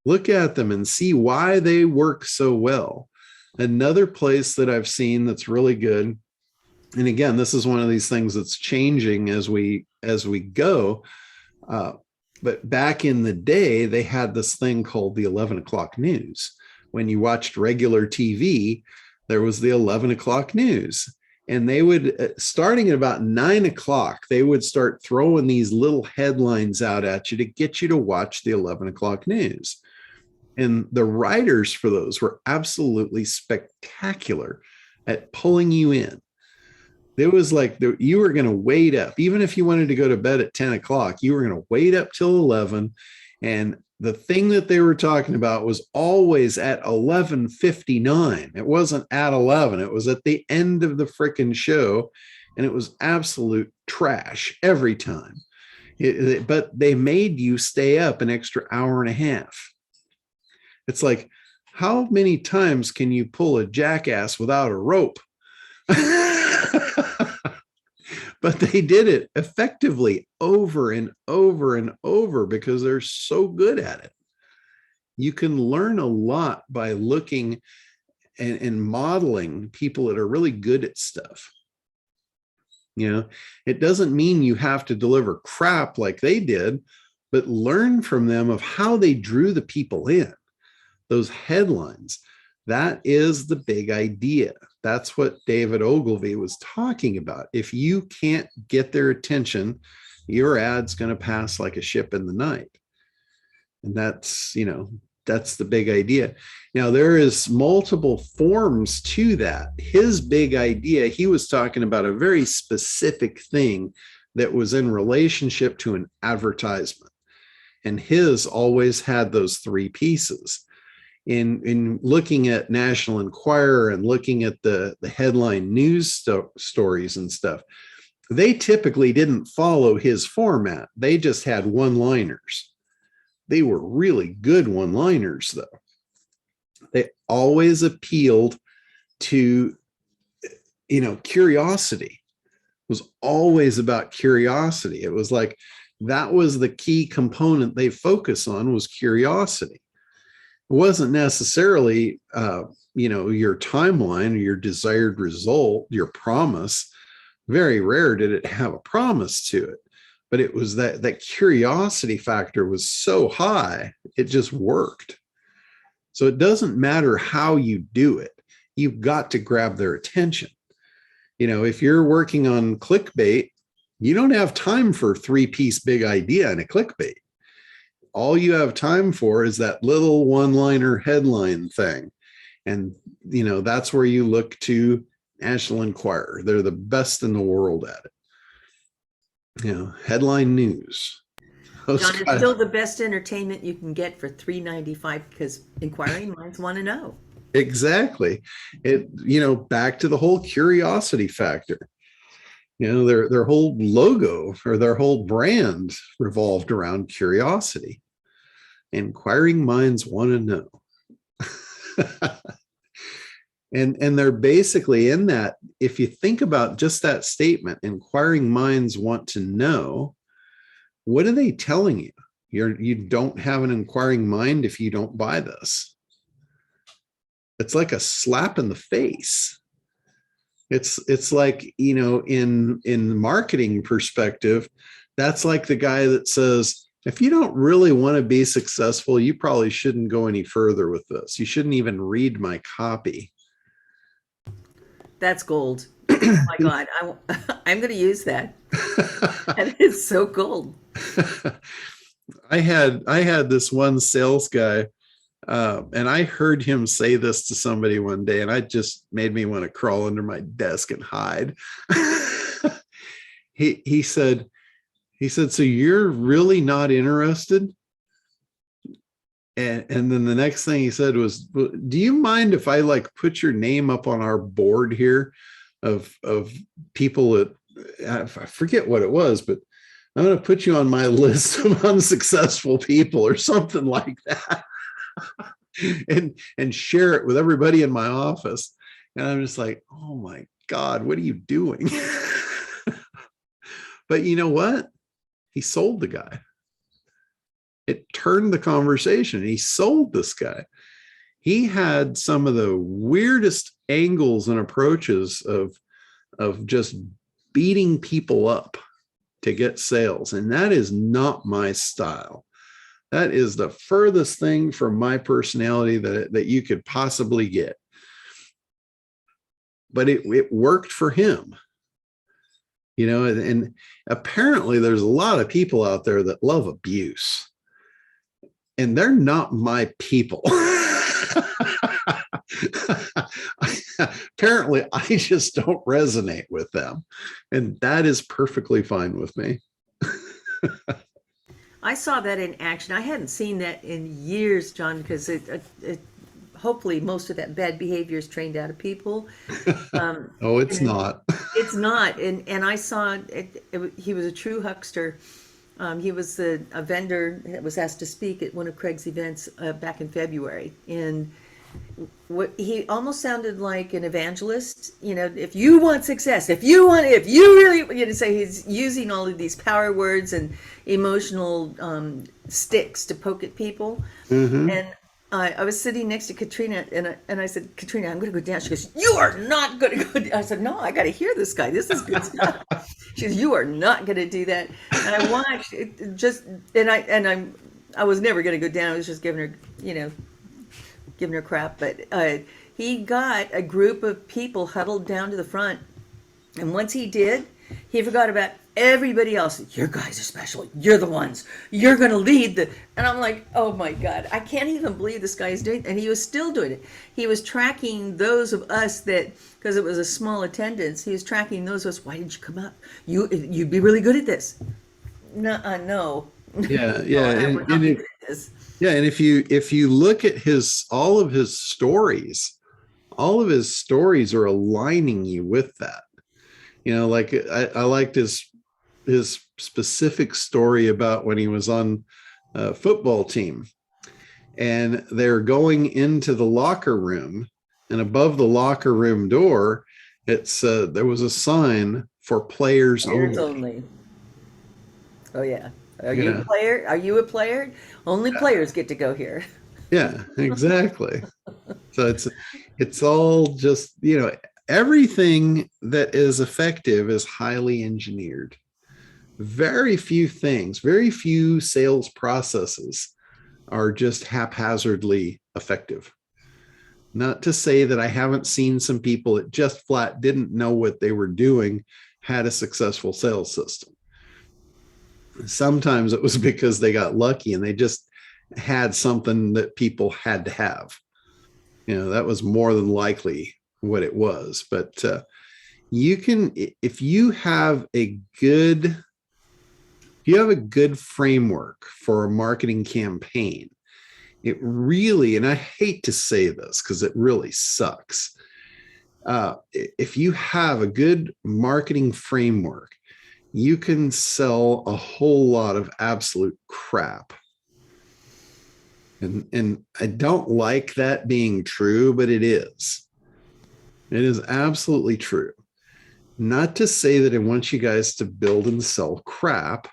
Look at them and see why they work so well. Another place that I've seen that's really good, and again, this is one of these things that's changing as we go. But back in the day, they had this thing called the 11 o'clock news. When you watched regular TV, there was the 11 o'clock news. And they would, starting at about 9 o'clock, they would start throwing these little headlines out at you to get you to watch the 11 o'clock news. And the writers for those were absolutely spectacular at pulling you in. It was like you were going to wait up. Even if you wanted to go to bed at 10 o'clock, you were going to wait up till 11. And the thing that they were talking about was always at 11:59. It wasn't at 11. It was at the end of the frickin' show. And it was absolute trash every time. But they made you stay up an extra hour and a half. It's like, how many times can you pull a jackass without a rope? But they did it effectively over and over and over because they're so good at it. You can learn a lot by looking and modeling people that are really good at stuff. It doesn't mean you have to deliver crap like they did, but learn from them of how they drew the people in. Those headlines, that is the big idea. That's what David Ogilvy was talking about. If you can't get their attention, your ad's going to pass like a ship in the night. And that's the big idea. Now, there is multiple forms to that. His big idea, he was talking about a very specific thing that was in relationship to an advertisement. And his always had those three pieces. In looking at National Enquirer and looking at the headline news stories and stuff, they typically didn't follow his format. They just had one-liners. They were really good one-liners, though. They always appealed to, curiosity. It was always about curiosity. It was like that was the key component they focus on, was curiosity. It wasn't necessarily, your timeline or your desired result, your promise. Very rare did it have a promise to it, but it was that curiosity factor was so high, it just worked. So it doesn't matter how you do it. You've got to grab their attention. If you're working on clickbait, you don't have time for 3-piece big idea in a clickbait. All you have time for is that little one-liner headline thing. And, that's where you look to National Enquirer. They're the best in the world at it. Headline news. John, it's still the best entertainment you can get for $3.95 because inquiring minds want to know. Exactly. Back to the whole curiosity factor. Their whole logo or their whole brand revolved around curiosity. Inquiring minds want to know. And they're basically in that, if you think about just that statement, inquiring minds want to know, what are they telling you? You don't have an inquiring mind if you don't buy this. It's like a slap in the face. It's like, in marketing perspective, that's like the guy that says, if you don't really want to be successful, you probably shouldn't go any further with this. You shouldn't even read my copy. That's gold. Oh my God. I'm going to use that. That is so gold. I had this one sales guy, and I heard him say this to somebody one day, and it just made me want to crawl under my desk and hide. He said, so you're really not interested? And then the next thing he said was, do you mind if I put your name up on our board here of people that, I forget what it was, but I'm going to put you on my list of unsuccessful people or something like that. and share it with everybody in my office. And I'm just like, oh my God, what are you doing? But you know what? He sold the guy. It turned the conversation. He sold this guy. He had some of the weirdest angles and approaches of just beating people up to get sales. And that is not my style. That is the furthest thing from my personality that you could possibly get. But it worked for him. And apparently there's a lot of people out there that love abuse. And they're not my people. Apparently, I just don't resonate with them. And that is perfectly fine with me. I saw that in action. I hadn't seen that in years, John, because it hopefully most of that bad behavior is trained out of people. Oh, it's not. It's not. And I saw he was a true huckster. He was a vendor that was asked to speak at one of Craig's events back in February. And he almost sounded like an evangelist. If you want success, if you really, so he's using all of these power words and emotional sticks to poke at people. Mm-hmm. And I was sitting next to Katrina, and I said, Katrina, I'm going to go down. She goes, you are not going to go down. I said, no, I got to hear this guy. This is good stuff. She goes, you are not going to do that. And I watched it just, I was never going to go down. I was just giving her crap. But he got a group of people huddled down to the front. And once he did, he forgot about everybody else. Your guys are special. You're the ones. You're going to lead the. And I'm like, oh my God, I can't even believe this guy is doing it. And he was still doing it. He was tracking those of us that, because it was a small attendance, he was tracking those of us. Why didn't you come up? You'd be really good at this. No. Yeah. Yeah. And if you look at all of his stories are aligning you with that. Like I liked his specific story about when he was on a football team, and they're going into the locker room, and above the locker room door, there was a sign for players only. Oh yeah. Are you a player? Are you a player? Only players get to go here. Yeah, exactly. So it's all just, everything that is effective is highly engineered. Very few sales processes are just haphazardly effective. Not to say that I haven't seen some people that just flat didn't know what they were doing had a successful sales system. Sometimes it was because they got lucky and they just had something that people had to have. That was more than likely what it was. But you can, if you have a good framework for a marketing campaign, it really, and I hate to say this because it really sucks. If you have a good marketing framework, you can sell a whole lot of absolute crap. And I don't like that being true, but it is. It is absolutely true. Not to say that I want you guys to build and sell crap,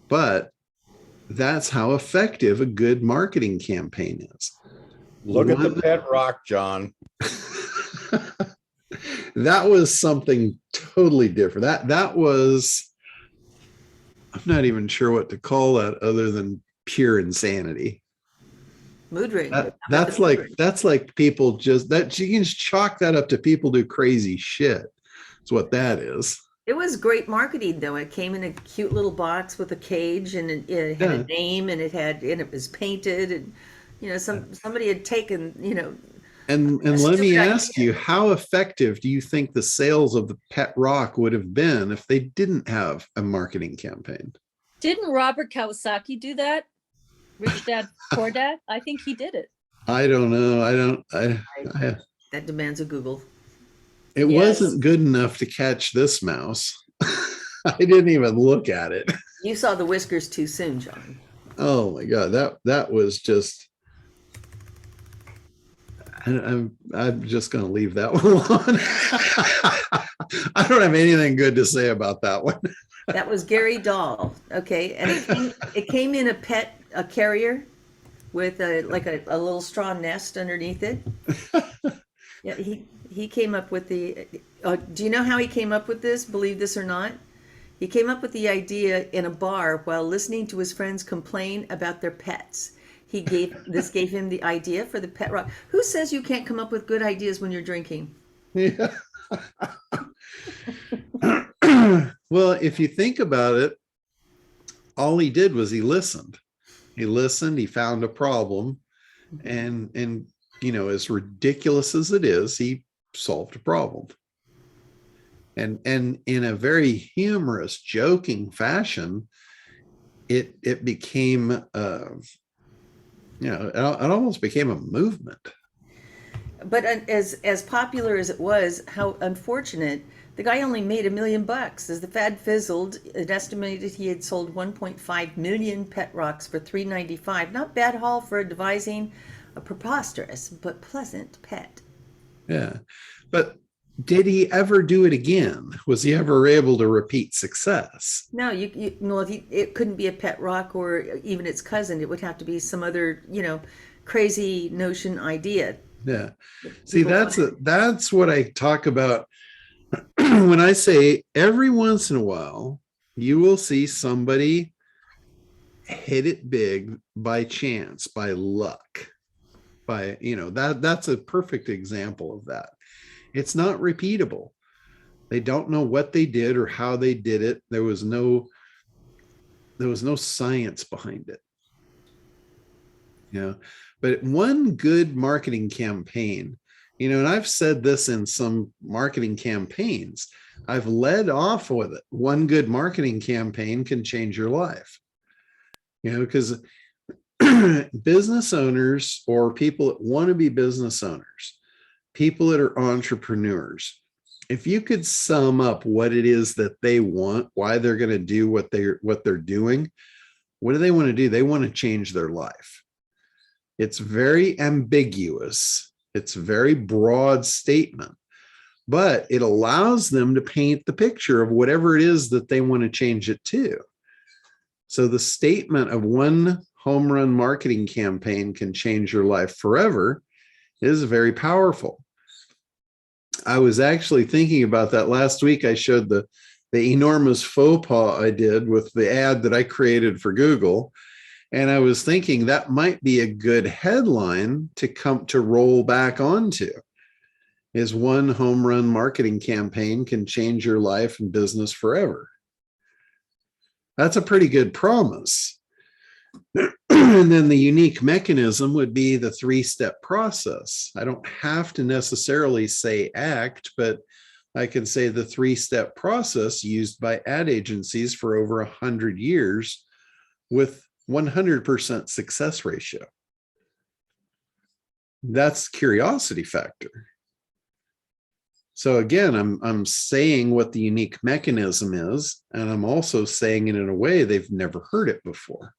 but that's how effective a good marketing campaign is. Look at the pet rock, John. That was something totally different. That was, I'm not even sure what to call that other than pure insanity. Mood ring. That's like people just, that you can just chalk that up to people do crazy shit. That's what that is. It was great marketing, though. It came in a cute little box with a cage, and it had a name, and it was painted, and somebody had taken And let me ask you, how effective do you think the sales of the pet rock would have been if they didn't have a marketing campaign? Didn't Robert Kawasaki do that? Rich Dad, Poor Dad? I think he did it. I don't know. That demands a Google. It wasn't good enough to catch this mouse. I didn't even look at it. You saw the whiskers too soon, John. Oh my God. That was just, I'm just going to leave that one alone. I don't have anything good to say about that one. That was Gary Dahl. Okay. And it came in a carrier with a little straw nest underneath it. Yeah. He came up with the, do you know how he came up with this? Believe this or not? He came up with the idea in a bar while listening to his friends complain about their pets. This gave him the idea for the pet rock. Who says you can't come up with good ideas when you're drinking? Yeah. Well, if you think about it, all he did was he listened. He found a problem, and as ridiculous as it is, he solved a problem. And in a very humorous, joking fashion, it became it almost became a movement. But as popular as it was, how unfortunate, the guy only made $1 million. As the fad fizzled, it estimated he had sold 1.5 million pet rocks for $3.95. Not bad haul for devising a preposterous but pleasant pet. Yeah. But did he ever do it again? Was he ever able to repeat success? No, it couldn't be a pet rock or even its cousin. It would have to be some other, crazy notion idea. Yeah. See, that's what I talk about when I say every once in a while, you will see somebody hit it big by chance, by luck, that's a perfect example of that. It's not repeatable. They don't know what they did or how they did it. There was no science behind it. But one good marketing campaign, and I've said this in some marketing campaigns, I've led off with it. One good marketing campaign can change your life. Because business owners or people that want to be business owners, people that are entrepreneurs, if you could sum up what it is that they want, why they're going to do what they're doing, what do they want to do? They want to change their life. It's very ambiguous. It's a very broad statement, but it allows them to paint the picture of whatever it is that they want to change it to. So the statement of one home run marketing campaign can change your life forever is very powerful. I was actually thinking about that last week. I showed the enormous faux pas I did with the ad that I created for Google. And I was thinking that might be a good headline to come to roll back onto, is one home run marketing campaign can change your life and business forever. That's a pretty good promise. And then the unique mechanism would be the 3-step process. I don't have to necessarily say ACT, but I can say the 3-step process used by ad agencies for over 100 years with 100% success ratio. That's curiosity factor. So again, I'm saying what the unique mechanism is, and I'm also saying it in a way they've never heard it before.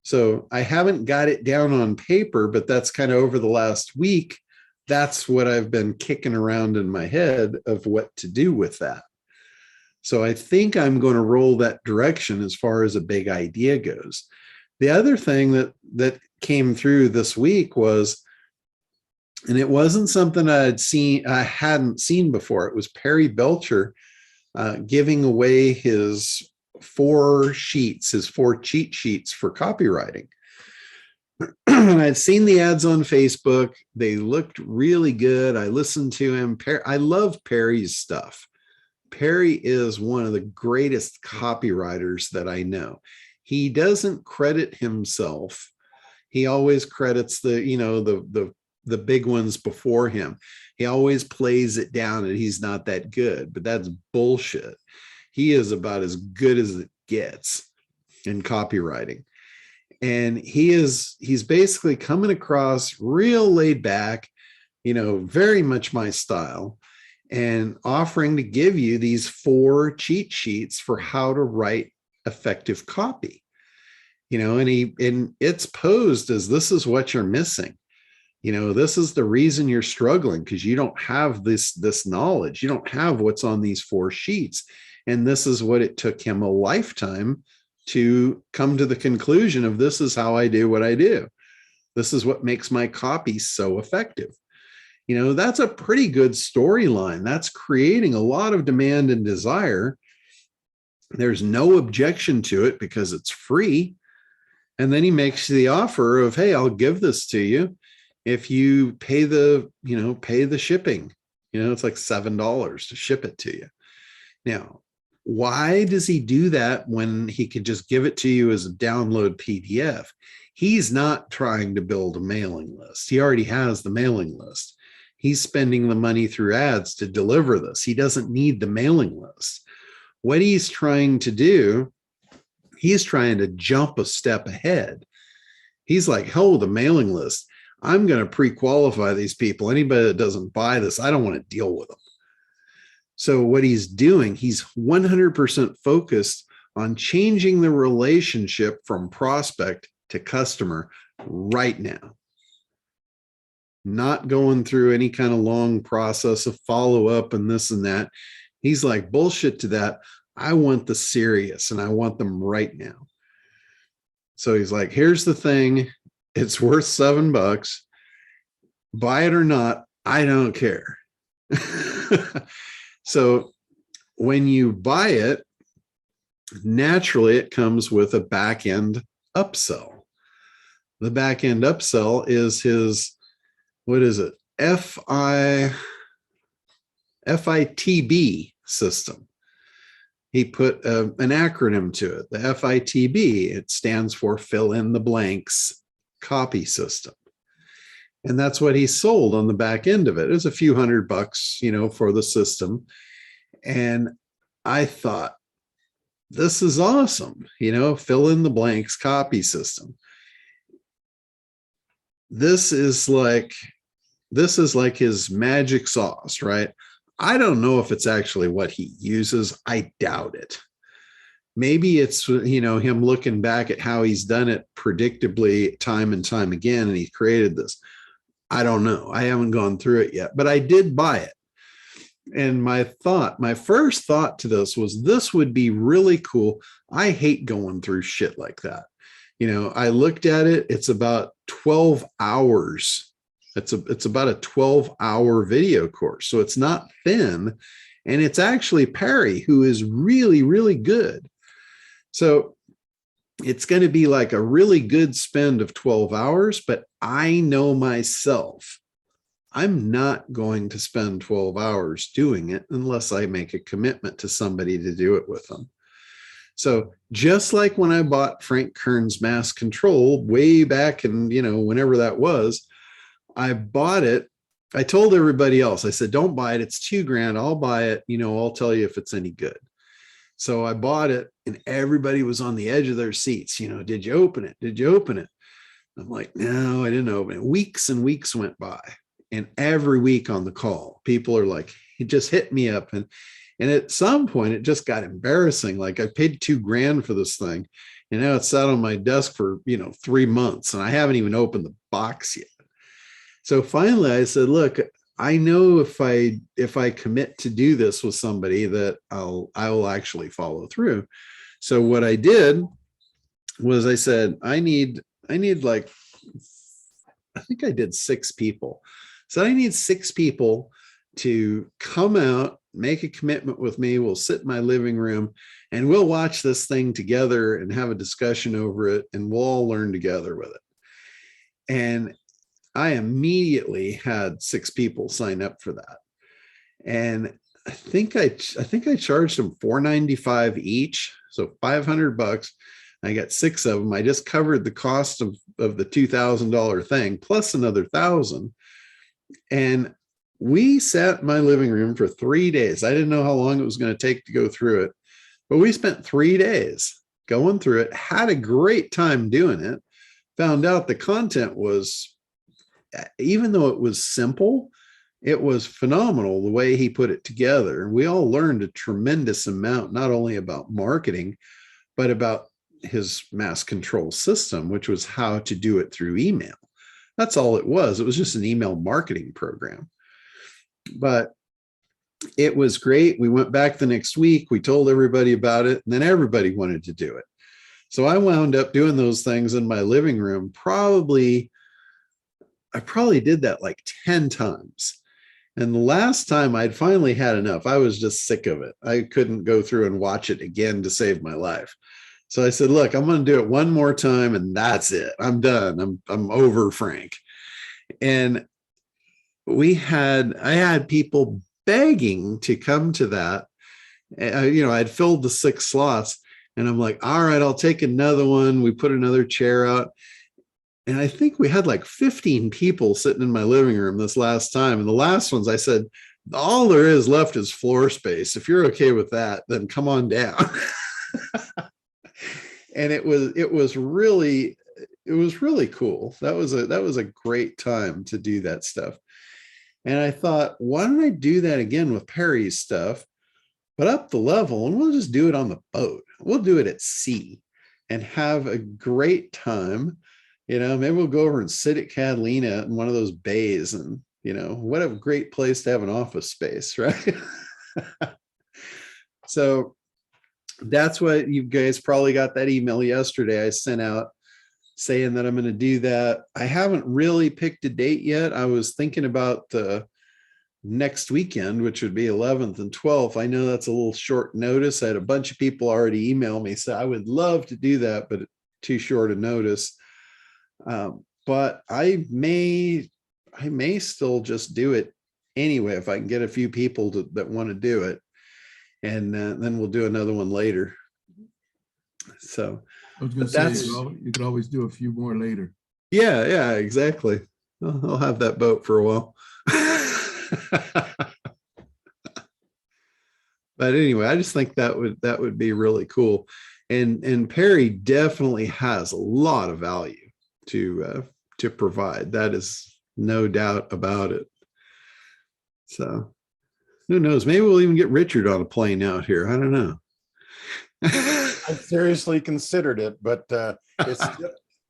So I haven't got it down on paper, but that's kind of over the last week. That's what I've been kicking around in my head of what to do with that. So I think I'm going to roll that direction as far as a big idea goes. The other thing that came through this week was, and it wasn't something I hadn't seen before. It was Perry Belcher giving away his 4 cheat sheets for copywriting. And I'd seen the ads on Facebook. They looked really good. I listened to him. I love Perry's stuff. Perry is one of the greatest copywriters that I know. He doesn't credit himself. He always credits the big ones before him. He always plays it down and he's not that good, but that's bullshit. He is about as good as it gets in copywriting. And he's basically coming across real laid back, very much my style, and offering to give you these 4 cheat sheets for how to write effective copy. And it's posed as, this is what you're missing. This is the reason you're struggling, because you don't have this knowledge. You don't have what's on these 4 sheets. And this is what it took him a lifetime to come to the conclusion of, this is how I do what I do. This is what makes my copy so effective. That's a pretty good storyline. That's creating a lot of demand and desire. There's no objection to it because it's free. And then he makes the offer of, hey, I'll give this to you if you pay the shipping. It's like $7 to ship it to you. Now, why does he do that when he could just give it to you as a download PDF? He's not trying to build a mailing list. He already has the mailing list. He's spending the money through ads to deliver this. He doesn't need the mailing list. What he's trying to do, he's trying to jump a step ahead. He's like, hell, the mailing list. I'm going to pre-qualify these people. Anybody that doesn't buy this, I don't want to deal with them. So what he's doing, he's 100% focused on changing the relationship from prospect to customer right now. Not going through any kind of long process of follow-up and this and that. He's like, bullshit to that. I want the serious and I want them right now. So he's like, here's the thing. It's worth $7. Buy it or not, I don't care. So when you buy it, naturally it comes with a back-end upsell. The back-end upsell is his, what is it? FITB system. He put an acronym to it, the FITB. It stands for fill in the blanks copy system. And that's what he sold on the back end of it. It was a few $100, for the system. And I thought, this is awesome, fill in the blanks copy system. This is like his magic sauce, right? I don't know if it's actually what he uses. I doubt it. Maybe it's, him looking back at how he's done it predictably time and time again, and he created this. I don't know. I haven't gone through it yet, but I did buy it. And my first thought to this would be really cool. I hate going through shit like that. I looked at it. It's about 12 hours. It's about a 12-hour video course. So it's not thin. And it's actually Perry, who is really, really good. So it's going to be like a really good spend of 12 hours, but I know myself, I'm not going to spend 12 hours doing it unless I make a commitment to somebody to do it with them. So just like when I bought Frank Kern's Mass Control way back in, whenever that was, I bought it. I told everybody else, I said, don't buy it. It's $2,000. I'll buy it. I'll tell you if it's any good. So I bought it and everybody was on the edge of their seats. Did you open it? Did you open it? I'm like, no, I didn't open it. Weeks and weeks went by. And every week on the call, people are like, it just hit me up. And at some point, it just got embarrassing. Like I paid $2,000 for this thing. And now it's sat on my desk for, 3 months. And I haven't even opened the box yet. So finally I said, look, I know if I commit to do this with somebody that I will actually follow through. So what I did was I said, I need like, I think I did 6 people. So I need 6 people to come out, make a commitment with me. We'll sit in my living room and we'll watch this thing together and have a discussion over it. And we'll all learn together with it. And I immediately had 6 people sign up for that. And I think I charged them $495 each. So $500. I got 6 of them. I just covered the cost of the $2,000 thing plus another $1,000. And we sat in my living room for 3 days. I didn't know how long it was going to take to go through it, but we spent 3 days going through it, had a great time doing it, found out the content was, even though it was simple, it was phenomenal the way he put it together. And we all learned a tremendous amount, not only about marketing, but about his mass control system, which was how to do it through email. That's all it was. It was just an email marketing program. But it was great. We went back the next week. We told everybody about it, and then everybody wanted to do it. So I wound up doing those things in my living room. I probably did that like 10 times. And the last time I'd finally had enough. I was just sick of it. I couldn't go through and watch it again to save my life. So I said, look, I'm going to do it one more time and that's it. I'm done. I'm over Frank. And I had people begging to come to that. I'd filled the 6 slots and I'm like, all right, I'll take another one. We put another chair out. And I think we had like 15 people sitting in my living room this last time. And the last ones, I said, all there is left is floor space. If you're okay with that, then come on down. And it was really cool. That was a great time to do that stuff. And I thought, why don't I do that again with Perry's stuff, but up the level, and we'll just do it on the boat. We'll do it at sea and have a great time. Maybe we'll go over and sit at Catalina in one of those bays, and what a great place to have an office space, right? So that's what you guys probably got that email yesterday I sent out saying that I'm going to do that. I haven't really picked a date yet. I was thinking about the next weekend, which would be 11th and 12th. I know that's a little short notice. I had a bunch of people already email me, so I would love to do that, but too short a notice. But I may still just do it anyway if I can get a few people that want to do it, and then we'll do another one later. So I was going to say you could always do a few more later. Yeah, exactly. I'll have that boat for a while. But anyway, I just think that would be really cool, and Perry definitely has a lot of value to provide. That is no doubt about it. So who knows? Maybe we'll even get Richard on a plane out here. I don't know. I seriously considered it, but it's.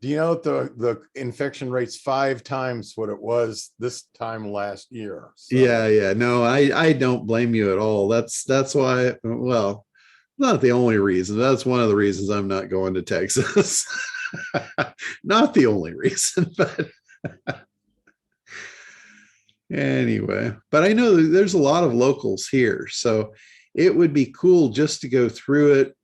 Do you know the infection rate's 5 times what it was this time last year? So. Yeah. No, I don't blame you at all. That's why. Well, not the only reason. That's one of the reasons I'm not going to Texas. Not the only reason, but anyway. But I know there's a lot of locals here, so it would be cool just to go through it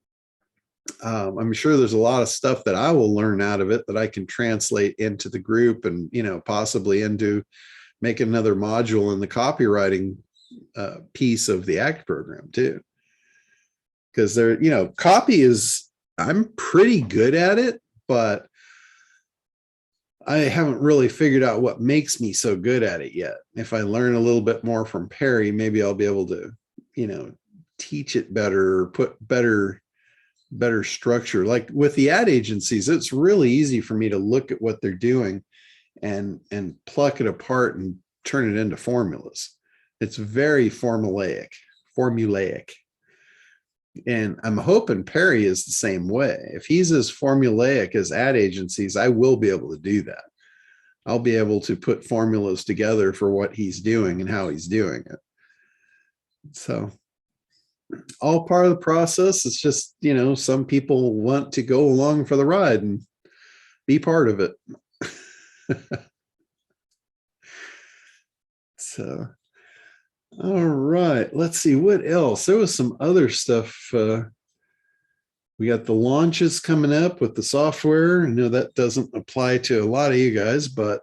I'm sure there's a lot of stuff that I will learn out of it that I can translate into the group and, possibly into make another module in the copywriting piece of the ACT program too. Because copy I'm pretty good at it, but I haven't really figured out what makes me so good at it yet. If I learn a little bit more from Perry, maybe I'll be able to, teach it better, put better structure. Like with the ad agencies, it's really easy for me to look at what they're doing and pluck it apart and turn it into formulas. It's very formulaic. And I'm hoping Perry is the same way. If he's as formulaic as ad agencies, I will be able to do that. I'll be able to put formulas together for what he's doing and how he's doing it. So all part of the process. It's just, some people want to go along for the ride and be part of it. So, all right, let's see what else. There was some other stuff. We got the launches coming up with the software. I know that doesn't apply to a lot of you guys, but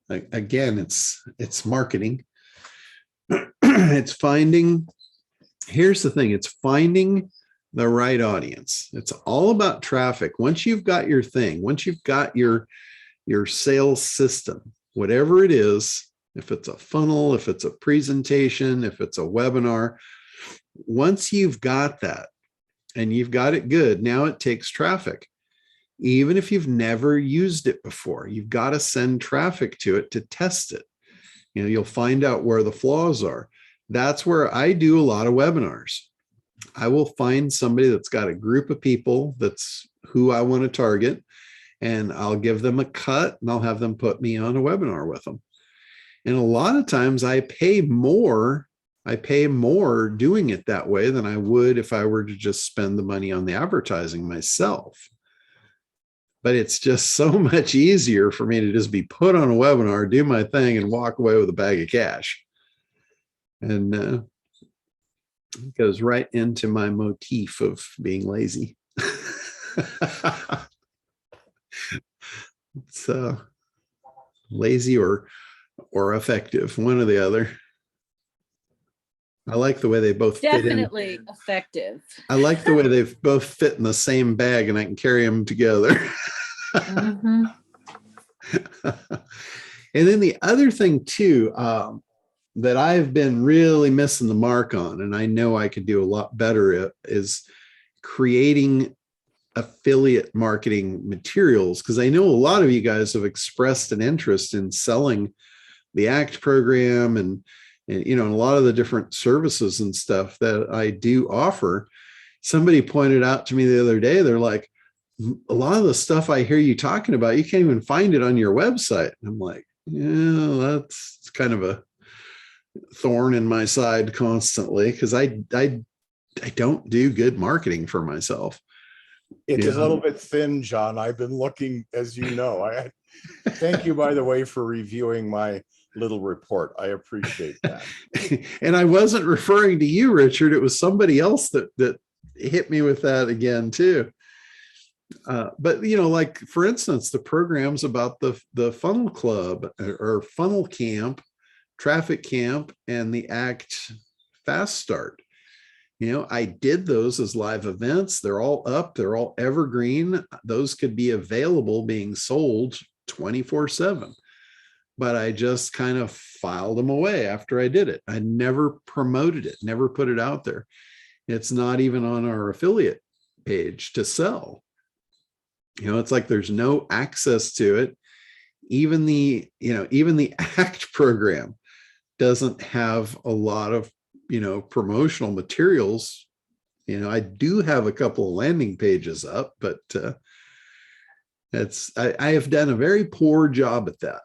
again, it's marketing. It's finding. Here's the thing. It's finding the right audience. It's all about traffic. Once you've got your thing, once you've got your sales system, whatever it is, if it's a funnel, if it's a presentation, if it's a webinar, once you've got that and you've got it good, now it takes traffic. Even if you've never used it before, you've got to send traffic to it to test it. You'll find out where the flaws are. That's where I do a lot of webinars. I will find somebody that's got a group of people that's who I want to target, and I'll give them a cut and I'll have them put me on a webinar with them. And a lot of times I pay more doing it that way than I would if I were to just spend the money on the advertising myself. But it's just so much easier for me to just be put on a webinar, do my thing, and walk away with a bag of cash. And it goes right into my motif of being lazy. So lazy or effective, one or the other. I like the way they both Definitely fit in. Effective. I like the way they've both fit in the same bag and I can carry them together. Mm-hmm. And then the other thing too, that I've been really missing the mark on, and I know I could do a lot better at, is creating affiliate marketing materials. Because I know a lot of you guys have expressed an interest in selling the ACT program and a lot of the different services and stuff that I do offer. Somebody pointed out to me the other day, they're like, a lot of the stuff I hear you talking about, you can't even find it on your website. And I'm like, yeah, that's kind of a thorn in my side constantly, because I don't do good marketing for myself. It's a little bit thin, John. I've been looking, as you know. I thank you, by the way, for reviewing my little report. I appreciate that. And I wasn't referring to you, Richard. It was somebody else that hit me with that again too. But like for instance, the programs about the funnel club or funnel camp, traffic camp, and the ACT fast start. I did those as live events. They're all up. They're all evergreen. Those could be available, being sold 24/7. But I just kind of filed them away after I did it. I never promoted it, never put it out there. It's not even on our affiliate page to sell. It's like there's no access to it. Even the ACT program doesn't have a lot of, promotional materials. I do have a couple of landing pages up, but I have done a very poor job at that.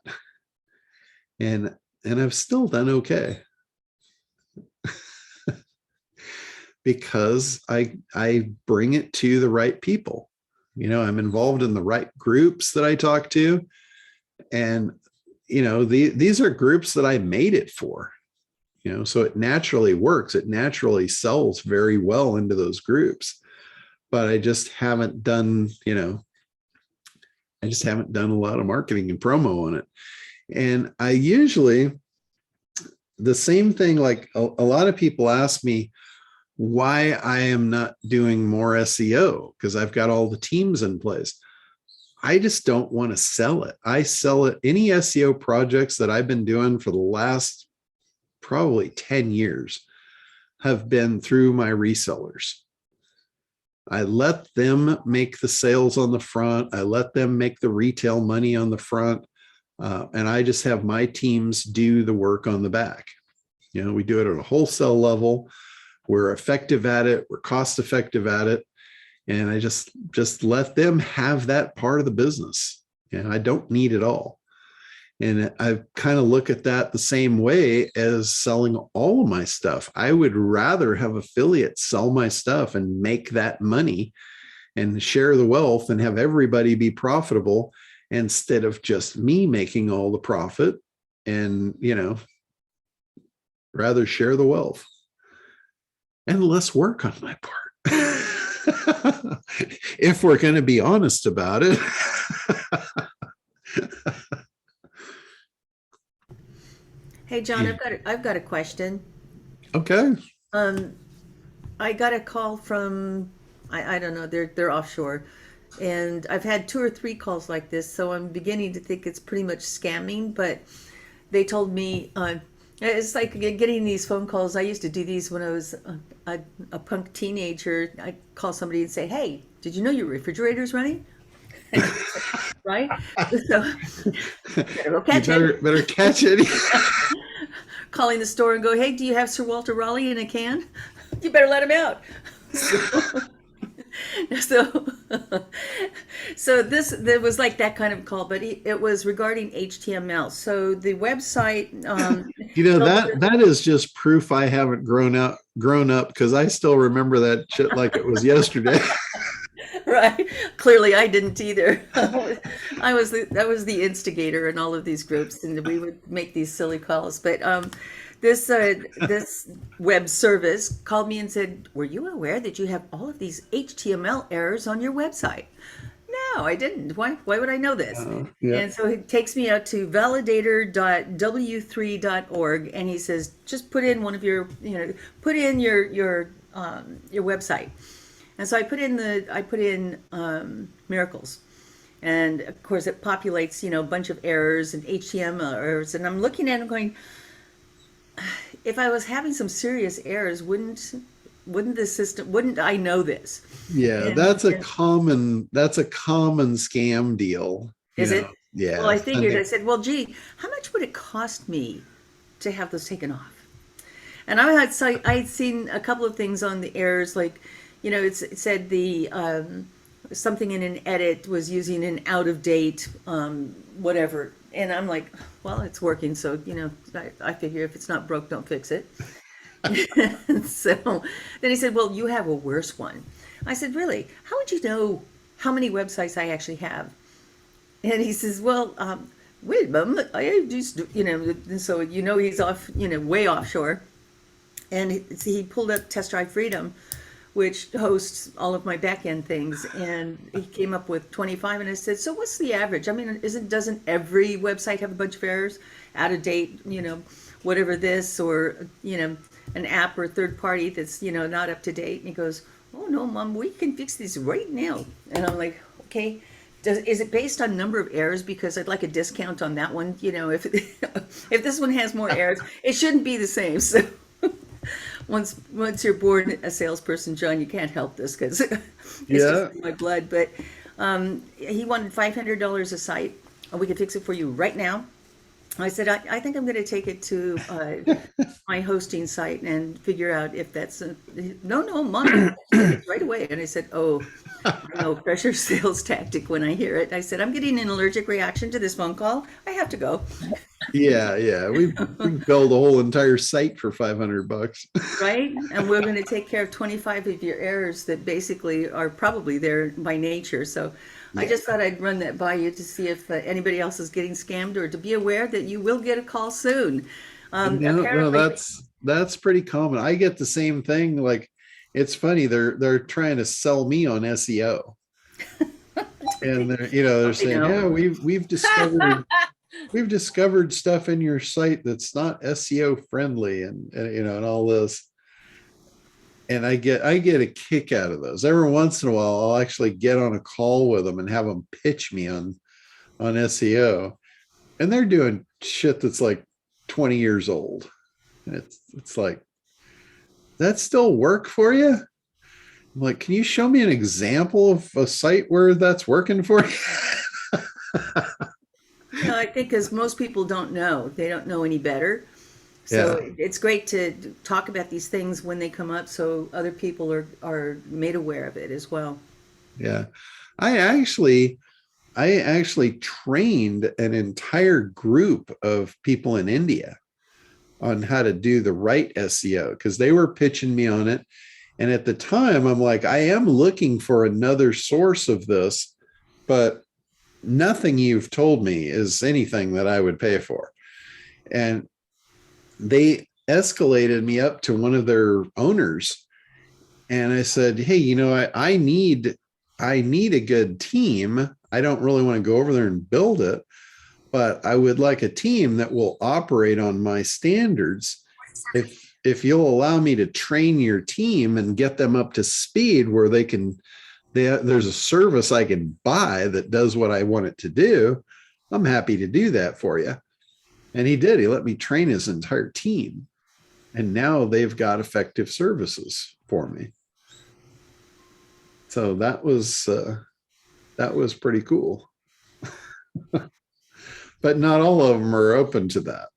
And I've still done okay. Because I bring it to the right people. I'm involved in the right groups that I talk to. And, these are groups that I made it for, so it naturally works. It naturally sells very well into those groups. but I just haven't done, I just haven't done a lot of marketing and promo on it. And I usually, the same thing, like a lot of people ask me why I am not doing more SEO because I've got all the teams in place. I just don't want to sell it. I sell it. Any SEO projects that I've been doing for the last probably 10 years have been through my resellers. I let them make the sales on the front. I let them make the retail money on the front. And I just have my teams do the work on the back. We do it at a wholesale level. We're effective at it. We're cost effective at it. And I just let them have that part of the business. I don't need it all. And I kind of look at that the same way as selling all of my stuff. I would rather have affiliates sell my stuff and make that money and share the wealth and have everybody be profitable instead of just me making all the profit and, rather share the wealth and less work on my part. If we're going to be honest about it. Hey, John, I've got a question. Okay. I got a call from, I don't know, they're offshore, and I've had 2 or 3 calls like this, so I'm beginning to think it's pretty much scamming. But they told me it's like getting these phone calls. I used to do these when I was a punk teenager. I'd call somebody and say, "Hey, did you know your refrigerator's running?" Right? So better go catch it. Better catch it. Calling the store and go, "Hey, do you have Sir Walter Raleigh in a can? You better let him out." So there was like that kind of call, but it was regarding HTML. So the website, that is just proof I haven't grown up because I still remember that shit like it was yesterday. Right. Clearly I didn't either. I was the instigator in all of these groups, and we would make these silly calls. But this web service called me and said, "Were you aware that you have all of these HTML errors on your website?" No, I didn't. Why would I know this? Yeah. And so it takes me out to validator.w3.org, and he says, just put in one of your, put in your website. And so I put in miracles, and of course it populates, a bunch of errors and HTML errors, and I'm looking at it going, if I was having some serious errors, wouldn't I know this? Yeah, that's a common scam deal. Is it? Yeah. Well, I figured, I said, well, gee, how much would it cost me to have those taken off? And I'd seen a couple of things on the errors, like, it said the something in an edit was using an out of date whatever, and I'm like, well, it's working, so I figure if it's not broke, don't fix it. So then he said, well, you have a worse one. I said, really? How would you know how many websites I actually have? And he says, well, wait a moment, I just, and so he's off, way offshore, and he pulled up Test Drive Freedom, which hosts all of my back end things, and he came up with 25. And I said, so what's the average? I mean, doesn't every website have a bunch of errors, out of date, whatever this, or an app or third party that's not up to date? And he goes, oh no, Mom, we can fix these right now. And I'm like, okay. Is it based on number of errors? Because I'd like a discount on that one. If this one has more errors, it shouldn't be the same. So once you're born a salesperson, John, you can't help this because it's just in my blood. But he wanted $500 a site. We could fix it for you right now. I said, I think I'm going to take it to my hosting site and figure out if that's no, Mom, right away. And I said, oh, no, pressure sales tactic when I hear it. I said, I'm getting an allergic reaction to this phone call. I have to go. Yeah. We build a whole entire site for $500. Right? And we're going to take care of 25 of your errors that basically are probably there by nature. So I just thought I'd run that by you to see if anybody else is getting scammed, or to be aware that you will get a call soon. No, that's pretty common. I get the same thing. Like, it's funny. They're trying to sell me on SEO. And they're saying, yeah, we've discovered stuff in your site that's not SEO friendly and all this. And I get a kick out of those. Every once in a while, I'll actually get on a call with them and have them pitch me on SEO. And they're doing shit that's like 20 years old. And it's like, that still work for you? I'm like, can you show me an example of a site where that's working for you? I think because most people don't know. They don't know any better. So it's great to talk about these things when they come up so other people are made aware of it as well. Yeah. I actually trained an entire group of people in India on how to do the right SEO because they were pitching me on it. And at the time, I'm like, I am looking for another source of this, but nothing you've told me is anything that I would pay for. And they escalated me up to one of their owners. And I said, hey, I need a good team. I don't really want to go over there and build it, but I would like a team that will operate on my standards. If you'll allow me to train your team and get them up to speed where there's a service I can buy that does what I want it to do, I'm happy to do that for you. And he did. He let me train his entire team. And now they've got effective services for me. So that was pretty cool. But not all of them are open to that.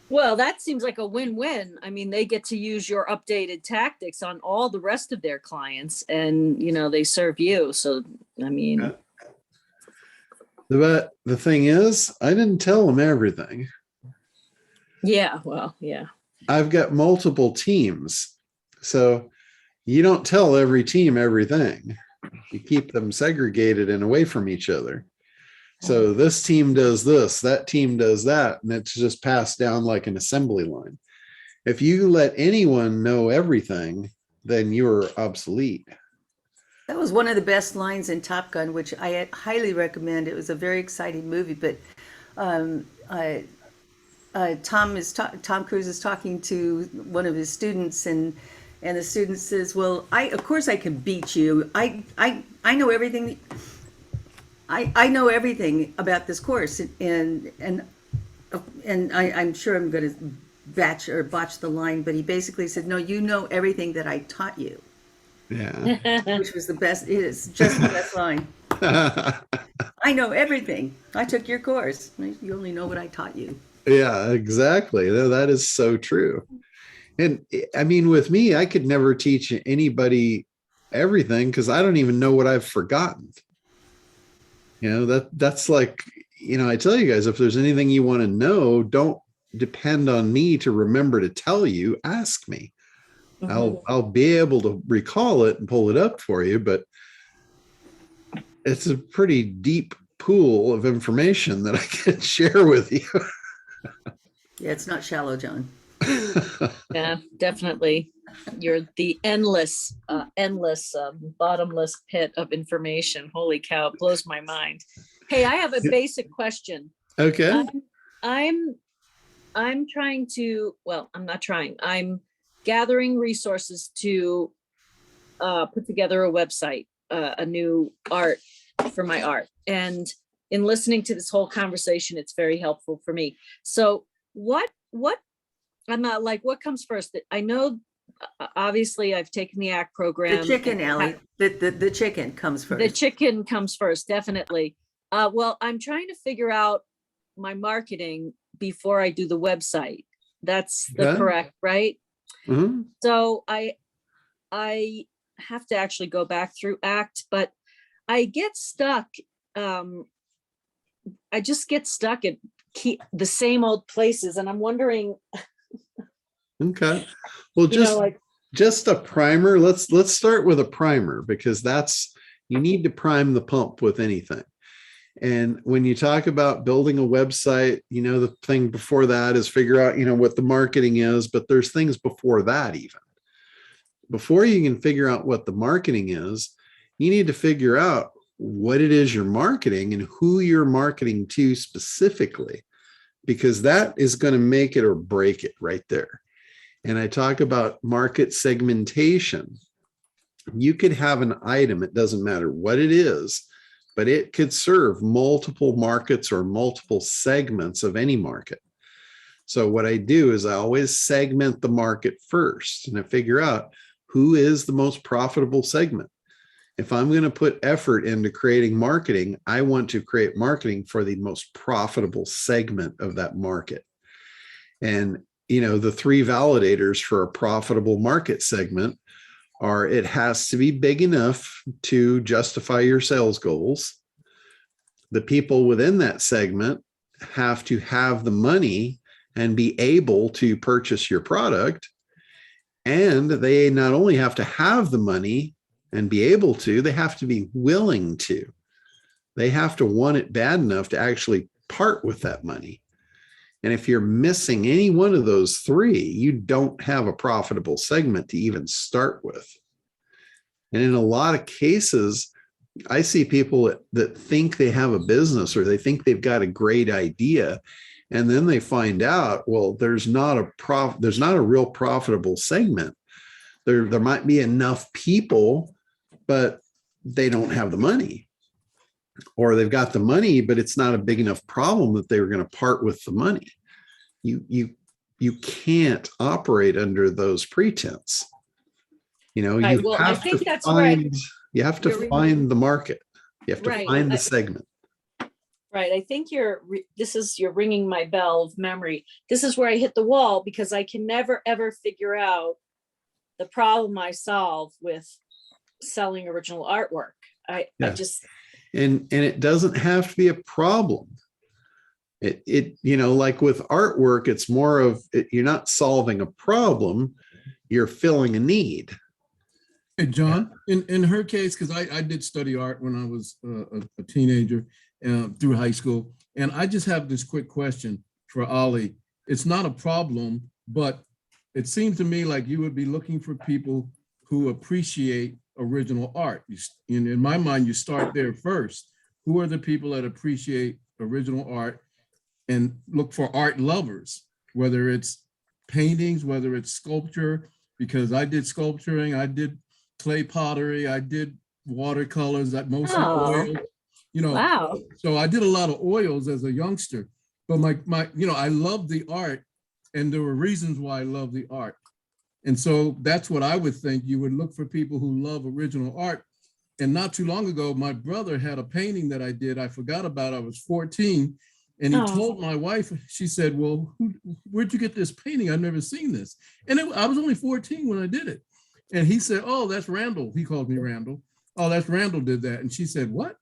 Well, that seems like a win-win. I mean, they get to use your updated tactics on all the rest of their clients and, they serve you. So, I mean. But the thing is, I didn't tell them everything. Yeah, well, yeah. I've got multiple teams. So you don't tell every team everything. You keep them segregated and away from each other. So this team does this, that team does that, and it's just passed down like an assembly line. If you let anyone know everything, then you're obsolete. That was one of the best lines in Top Gun, which I highly recommend. It was a very exciting movie, but Tom Cruise is talking to one of his students, and the student says, "Well, of course I can beat you. I know everything. I know everything about this course, and I'm sure I'm going to botch the line, but he basically said, no, you know everything that I taught you." Yeah. Which was the best. It is just the best line. I know everything. I took your course. You only know what I taught you. Yeah, exactly. That is so true. And I mean, with me, I could never teach anybody everything because I don't even know what I've forgotten. That's like, I tell you guys, if there's anything you want to know, don't depend on me to remember to tell you, ask me. Mm-hmm. I'll be able to recall it and pull it up for you, but it's a pretty deep pool of information that I can share with you. Yeah, it's not shallow, John. Yeah, definitely. You're the endless, bottomless pit of information. Holy cow, it blows my mind. Hey, I have a basic question. Okay. I'm trying to, well, I'm not trying. I'm gathering resources to put together a website, a new art for my art. And in listening to this whole conversation, it's very helpful for me. So what I'm not like, what comes first? I know, obviously, I've taken the ACT program. The chicken, Allie. The chicken comes first. The chicken comes first, definitely. Well, I'm trying to figure out my marketing before I do the website. That's the correct, right? Mm-hmm. So I have to actually go back through ACT, but I get stuck. I just get stuck at the same old places, and I'm wondering. Okay. Well, just a primer. Let's start with a primer, because you need to prime the pump with anything. And when you talk about building a website, the thing before that is figure out, what the marketing is, but there's things before that even. before you can figure out what the marketing is, you need to figure out what it is you're marketing and who you're marketing to specifically, because that is going to make it or break it right there. And I talk about market segmentation. You could have an item, it doesn't matter what it is, but it could serve multiple markets or multiple segments of any market. So what I do is I always segment the market first, and I figure out who is the most profitable segment. If I'm going to put effort into creating marketing, I want to create marketing for the most profitable segment of that market. And, you know, the 3 validators for a profitable market segment are: it has to be big enough to justify your sales goals. The people within that segment have to have the money and be able to purchase your product. And they not only have to have the money and be able to, they have to be willing to. They have to want it bad enough to actually part with that money. And if you're missing any one of those 3, you don't have a profitable segment to even start with. And in a lot of cases, I see people that think they have a business, or they think they've got a great idea, and then they find out, well, there's not a real profitable segment. There might be enough people, but they don't have the money. Or they've got the money, but it's not a big enough problem that they were going to part with the money. You can't operate under those pretense. You know, Right, you well, I have think to that's where find, you have to you're- find the market. You have to Right, find the segment. Right, I think you're ringing my bell of memory. This is where I hit the wall, because I can never, ever figure out the problem I solve with selling original artwork. I just, And it doesn't have to be a problem. It you know, like with artwork, it's more of you're not solving a problem, you're filling a need. Hey, John, in her case, because I did study art when I was a teenager through high school, and I just have this quick question for Ollie. It's not a problem, but it seems to me like you would be looking for people who appreciate original art. In my mind, you start there first. Who are the people that appreciate original art, and look for art lovers, whether it's paintings, whether it's sculpture, because I did sculpturing, I did clay pottery, I did watercolors, that mostly oil, you know. wow. So I did a lot of oils as a youngster, but my you know, I love the art, and there were reasons why I love the art. And so that's what I would think. You would look for people who love original art. And not too long ago, my brother had a painting that I did. I forgot about. I was 14, and he told my wife. She said, "Well, where'd you get this painting? I've never seen this." And I was only 14 when I did it. And he said, "Oh, that's Randall." He called me Randall. "Oh, that's Randall did that." And she said, "What?"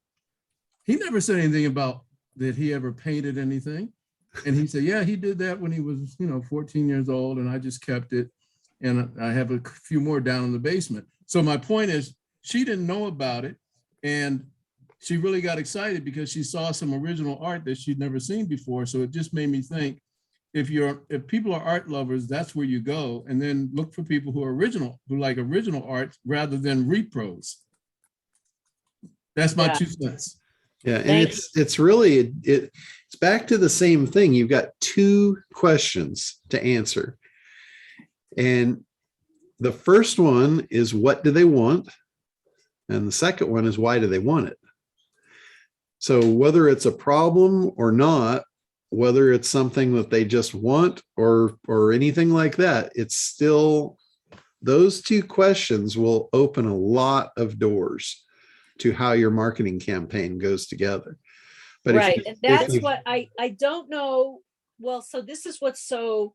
He never said anything about that he ever painted anything. And he said, "Yeah, he did that when he was, 14 years old, and I just kept it. And I have a few more down in the basement." So my point is, she didn't know about it, and she really got excited because she saw some original art that she'd never seen before. So it just made me think, if people are art lovers, that's where you go, and then look for people who are original, who like original art rather than repros. That's my 2 cents. Yeah, and it's really it's back to the same thing. You've got 2 questions to answer. And the first one is, what do they want? And the second one is, why do they want it? So whether it's a problem or not, whether it's something that they just want or anything like that, it's still, those 2 questions will open a lot of doors to how your marketing campaign goes together. But Right, and that's what I don't know. Well, so this is what's so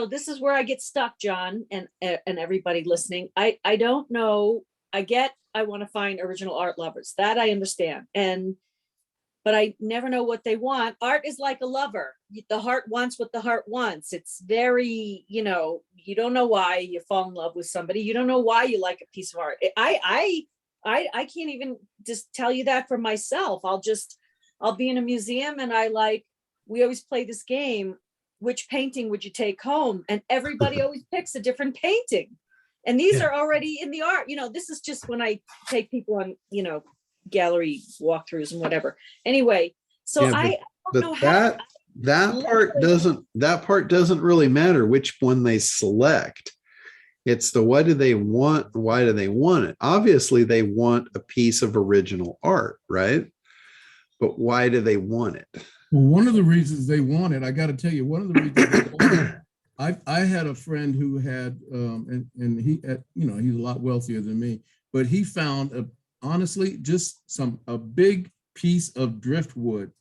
this is where I get stuck, John, and everybody listening. I don't know. I want to find original art lovers. That I understand. But I never know what they want. Art is like a lover. The heart wants what the heart wants. It's very, you don't know why you fall in love with somebody. You don't know why you like a piece of art. I can't even just tell you that for myself. I'll be in a museum, and we always play this game. Which painting would you take home? And everybody always picks a different painting. And these Yeah. are already in the art. This is just when I take people on, gallery walkthroughs and whatever. Anyway, so Yeah, I don't know but how. that part doesn't really matter which one they select. It's the what do they want? Why do they want it? Obviously, they want a piece of original art, right? But why do they want it? Well, one of the reasons they want it, I got to tell you, one of the reasons they want it, I had a friend who had, and he, he's a lot wealthier than me, but he found honestly just a big piece of driftwood,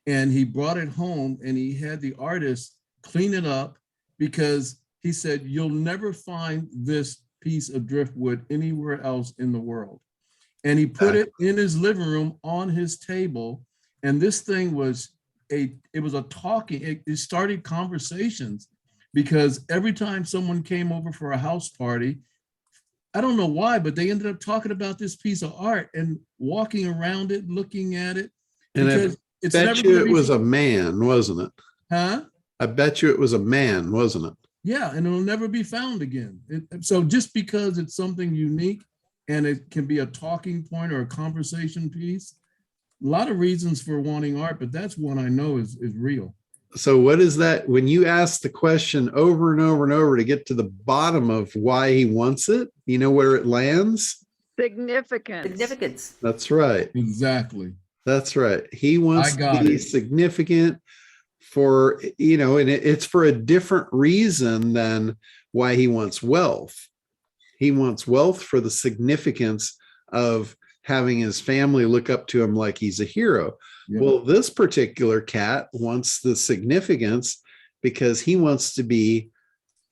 and he brought it home and he had the artist clean it up because he said, you'll never find this piece of driftwood anywhere else in the world. And he put it in his living room on his table. And this thing was it started conversations, because every time someone came over for a house party, I don't know why, but they ended up talking about this piece of art and walking around it, looking at it. And Because I bet you it was a man, wasn't it? Huh? I bet you it was a man, wasn't it? Yeah, and it'll never be found again. So just because it's something unique and it can be a talking point or a conversation piece, a lot of reasons for wanting art, but that's one I know is real. So what is that? When you ask the question over and over and over to get to the bottom of why he wants it, you know where it lands? Significance. That's right. Exactly. That's right. He wants to be significant for, and it's for a different reason than why he wants wealth. He wants wealth for the significance of having his family look up to him like he's a hero. Yeah. Well, this particular cat wants the significance because he wants to be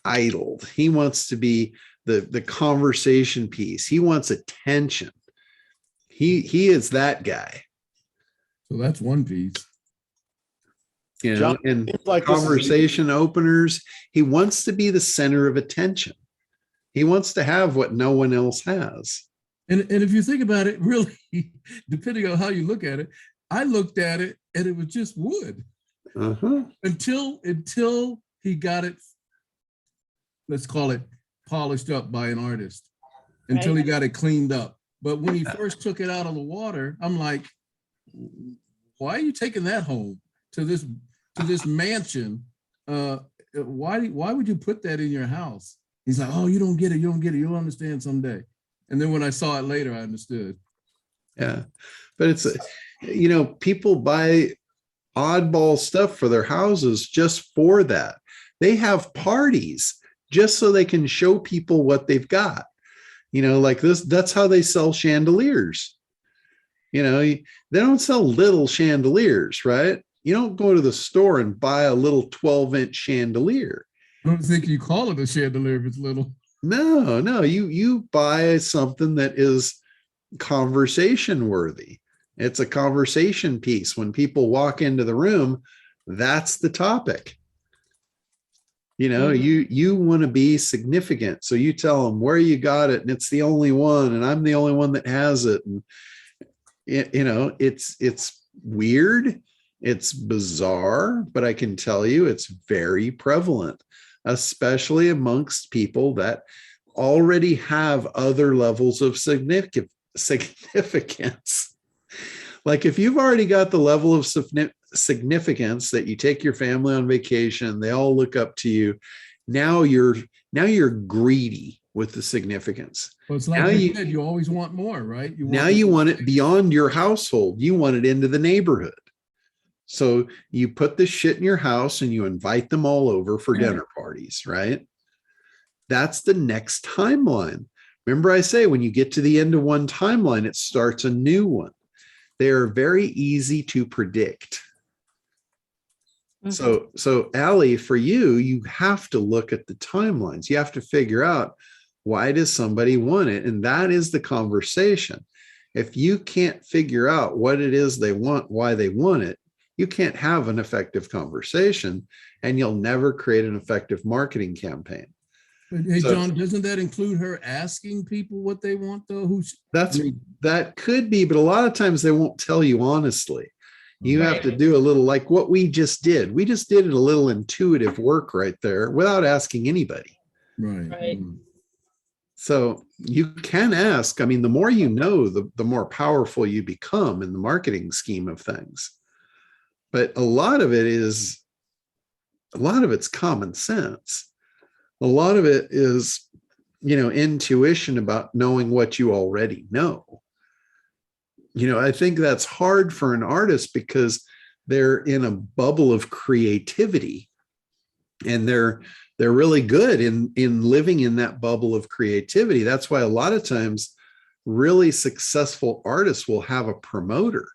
idled. He wants to be the conversation piece. He wants attention. He is that guy. So that's one piece. John, and like conversation openers, he wants to be the center of attention. He wants to have what no one else has. And if you think about it, really, depending on how you look at it, I looked at it and it was just wood. Until he got it, let's call it polished up by an artist, until he got it cleaned up. But when he first took it out of the water, I'm like, why are you taking that home to this mansion? Why would you put that in your house? He's like, oh, you don't get it. You'll understand someday. And then when I saw it later, I understood. Yeah, but it's, people buy oddball stuff for their houses just for that. They have parties just so they can show people what they've got. Like this, that's how they sell chandeliers. They don't sell little chandeliers, right? You don't go to the store and buy a little 12-inch chandelier. I don't think you call it a chandelier if it's little. No, you buy something that is conversation worthy. It's a conversation piece. When people walk into the room, that's the topic. You want to be significant. So you tell them where you got it, and it's the only one, and I'm the only one that has it. And it's weird. It's bizarre, but I can tell you it's very prevalent, especially amongst people that already have other levels of significance. Like if you've already got the level of significance that you take your family on vacation, they all look up to you. Now you're greedy with the significance. Well, it's like you said, you always want more, right? You want it beyond your household. You want it into the neighborhood. So you put this shit in your house and you invite them all over for dinner parties, right? That's the next timeline. Remember I say, when you get to the end of one timeline, it starts a new one. They are very easy to predict. So Allie, for you have to look at the timelines. You have to figure out, why does somebody want it? And that is the conversation. If you can't figure out what it is they want, why they want it, you can't have an effective conversation, and you'll never create an effective marketing campaign. But hey, John, doesn't that include her asking people what they want, though? That could be, but a lot of times they won't tell you honestly. You have to do a little, like what we just did. We just did a little intuitive work right there without asking anybody. Right. So you can ask, I mean, the more you know, the more powerful you become in the marketing scheme of things. But a lot of it's common sense. A lot of it is, intuition about knowing what you already know. I think that's hard for an artist because they're in a bubble of creativity, and they're really good in living in that bubble of creativity. That's why a lot of times really successful artists will have a promoter,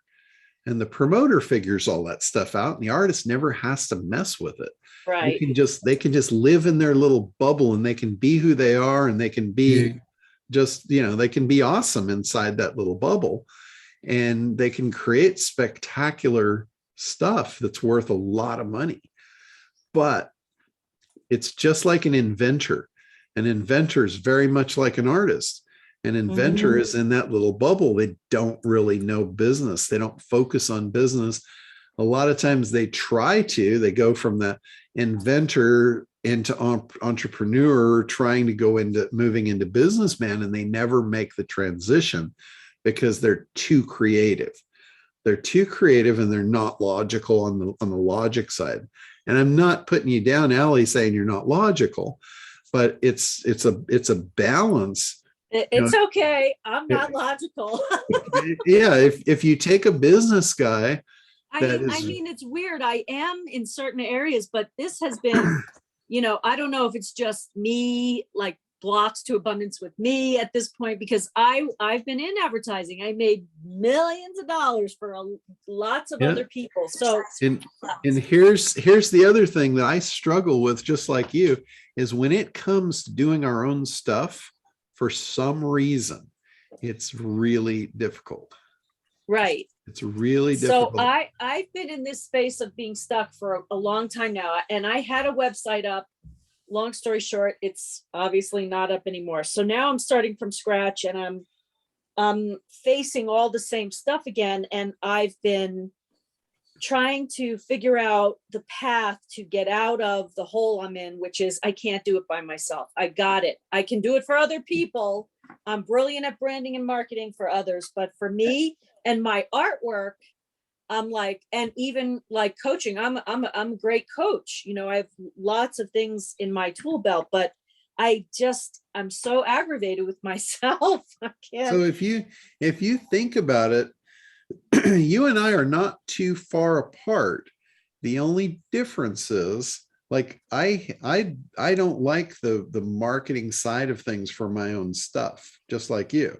and the promoter figures all that stuff out, and the artist never has to mess with it. Right. They can just live in their little bubble, and they can be who they are, and they can be they can be awesome inside that little bubble, and they can create spectacular stuff that's worth a lot of money. But it's just like an inventor. An inventor is very much like an artist. An inventor is in that little bubble. They don't really know business. They don't focus on business. A lot of times they they go from the inventor into entrepreneur, trying to go into moving into businessman, and they never make the transition because they're too creative. They're too creative, and they're not logical on the logic side. And I'm not putting you down, Allie, saying you're not logical, but it's a balance. It's okay. I'm not logical. Yeah, if you take a business guy, I mean, it's weird. I am in certain areas, but this has been, I don't know if it's just me, like blocks to abundance with me at this point, because I've been in advertising. I made millions of dollars for lots of other people. So and here's the other thing that I struggle with, just like you, is when it comes to doing our own stuff, for some reason, it's really difficult. Right. It's really difficult. So I've been in this space of being stuck for a long time now, and I had a website up. Long story short, it's obviously not up anymore. So now I'm starting from scratch, and I'm facing all the same stuff again. And I've been trying to figure out the path to get out of the hole I'm in, which is I can't do it by myself. I got it. I can do it for other people. I'm brilliant at branding and marketing for others, but for me and my artwork, I'm like, and even like coaching, I'm a great coach. I have lots of things in my tool belt, but I'm so aggravated with myself. I can't. So if you think about it, you and I are not too far apart. The only difference is, like, I don't like the marketing side of things for my own stuff, just like you.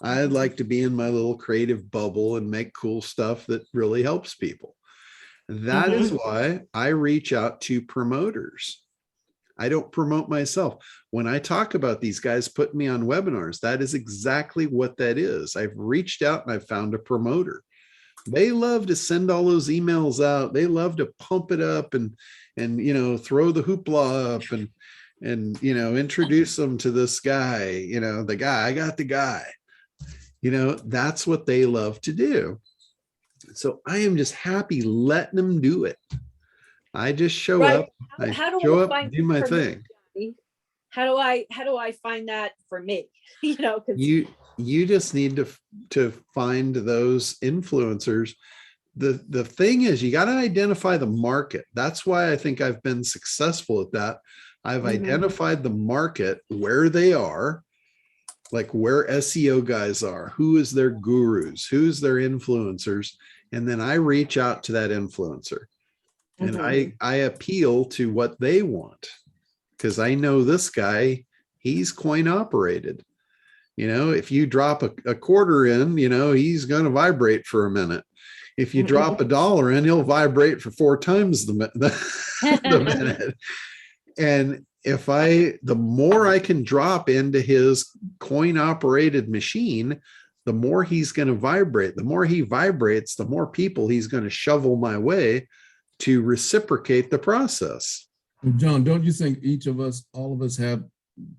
I'd like to be in my little creative bubble and make cool stuff that really helps people. That is why I reach out to promoters. I don't promote myself. When I talk about these guys putting me on webinars, that is exactly what that is. I've reached out and I've found a promoter. They love to send all those emails out. They love to pump it up and throw the hoopla up and introduce them to this guy, the guy, I got the guy. That's what they love to do. So I am just happy letting them do it. I just show up. I show up and do my thing. How do I find that for me? You just need to find those influencers. The thing is, you got to identify the market. That's why I think I've been successful at that. I've identified the market, where they are, like where SEO guys are, who is their gurus, who's their influencers, and then I reach out to that influencer and I appeal to what they want, because I know this guy, he's coin operated. If you drop a quarter in, he's going to vibrate for a minute. If you drop $1 in, he'll vibrate for 4 times the minute. And the more I can drop into his coin operated machine, the more he's going to vibrate. The more he vibrates, the more people he's going to shovel my way to reciprocate the process. John, don't you think all of us have,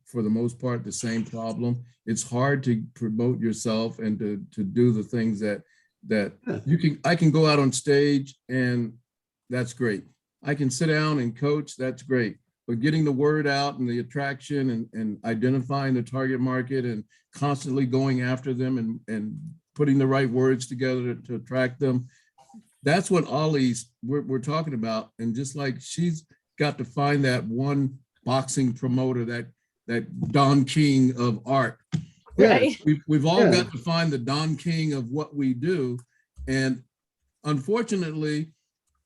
for the most part, the same problem? It's hard to promote yourself and to do the things that I can go out on stage, and that's great. I can sit down and coach, that's great. but getting the word out and the attraction and identifying the target market and constantly going after them and putting the right words together to attract them. That's what we're talking about. And just like she's got to find that one boxing promoter, that Don King of art. Right. We've all Yeah. got to find the Don King of what we do. And unfortunately,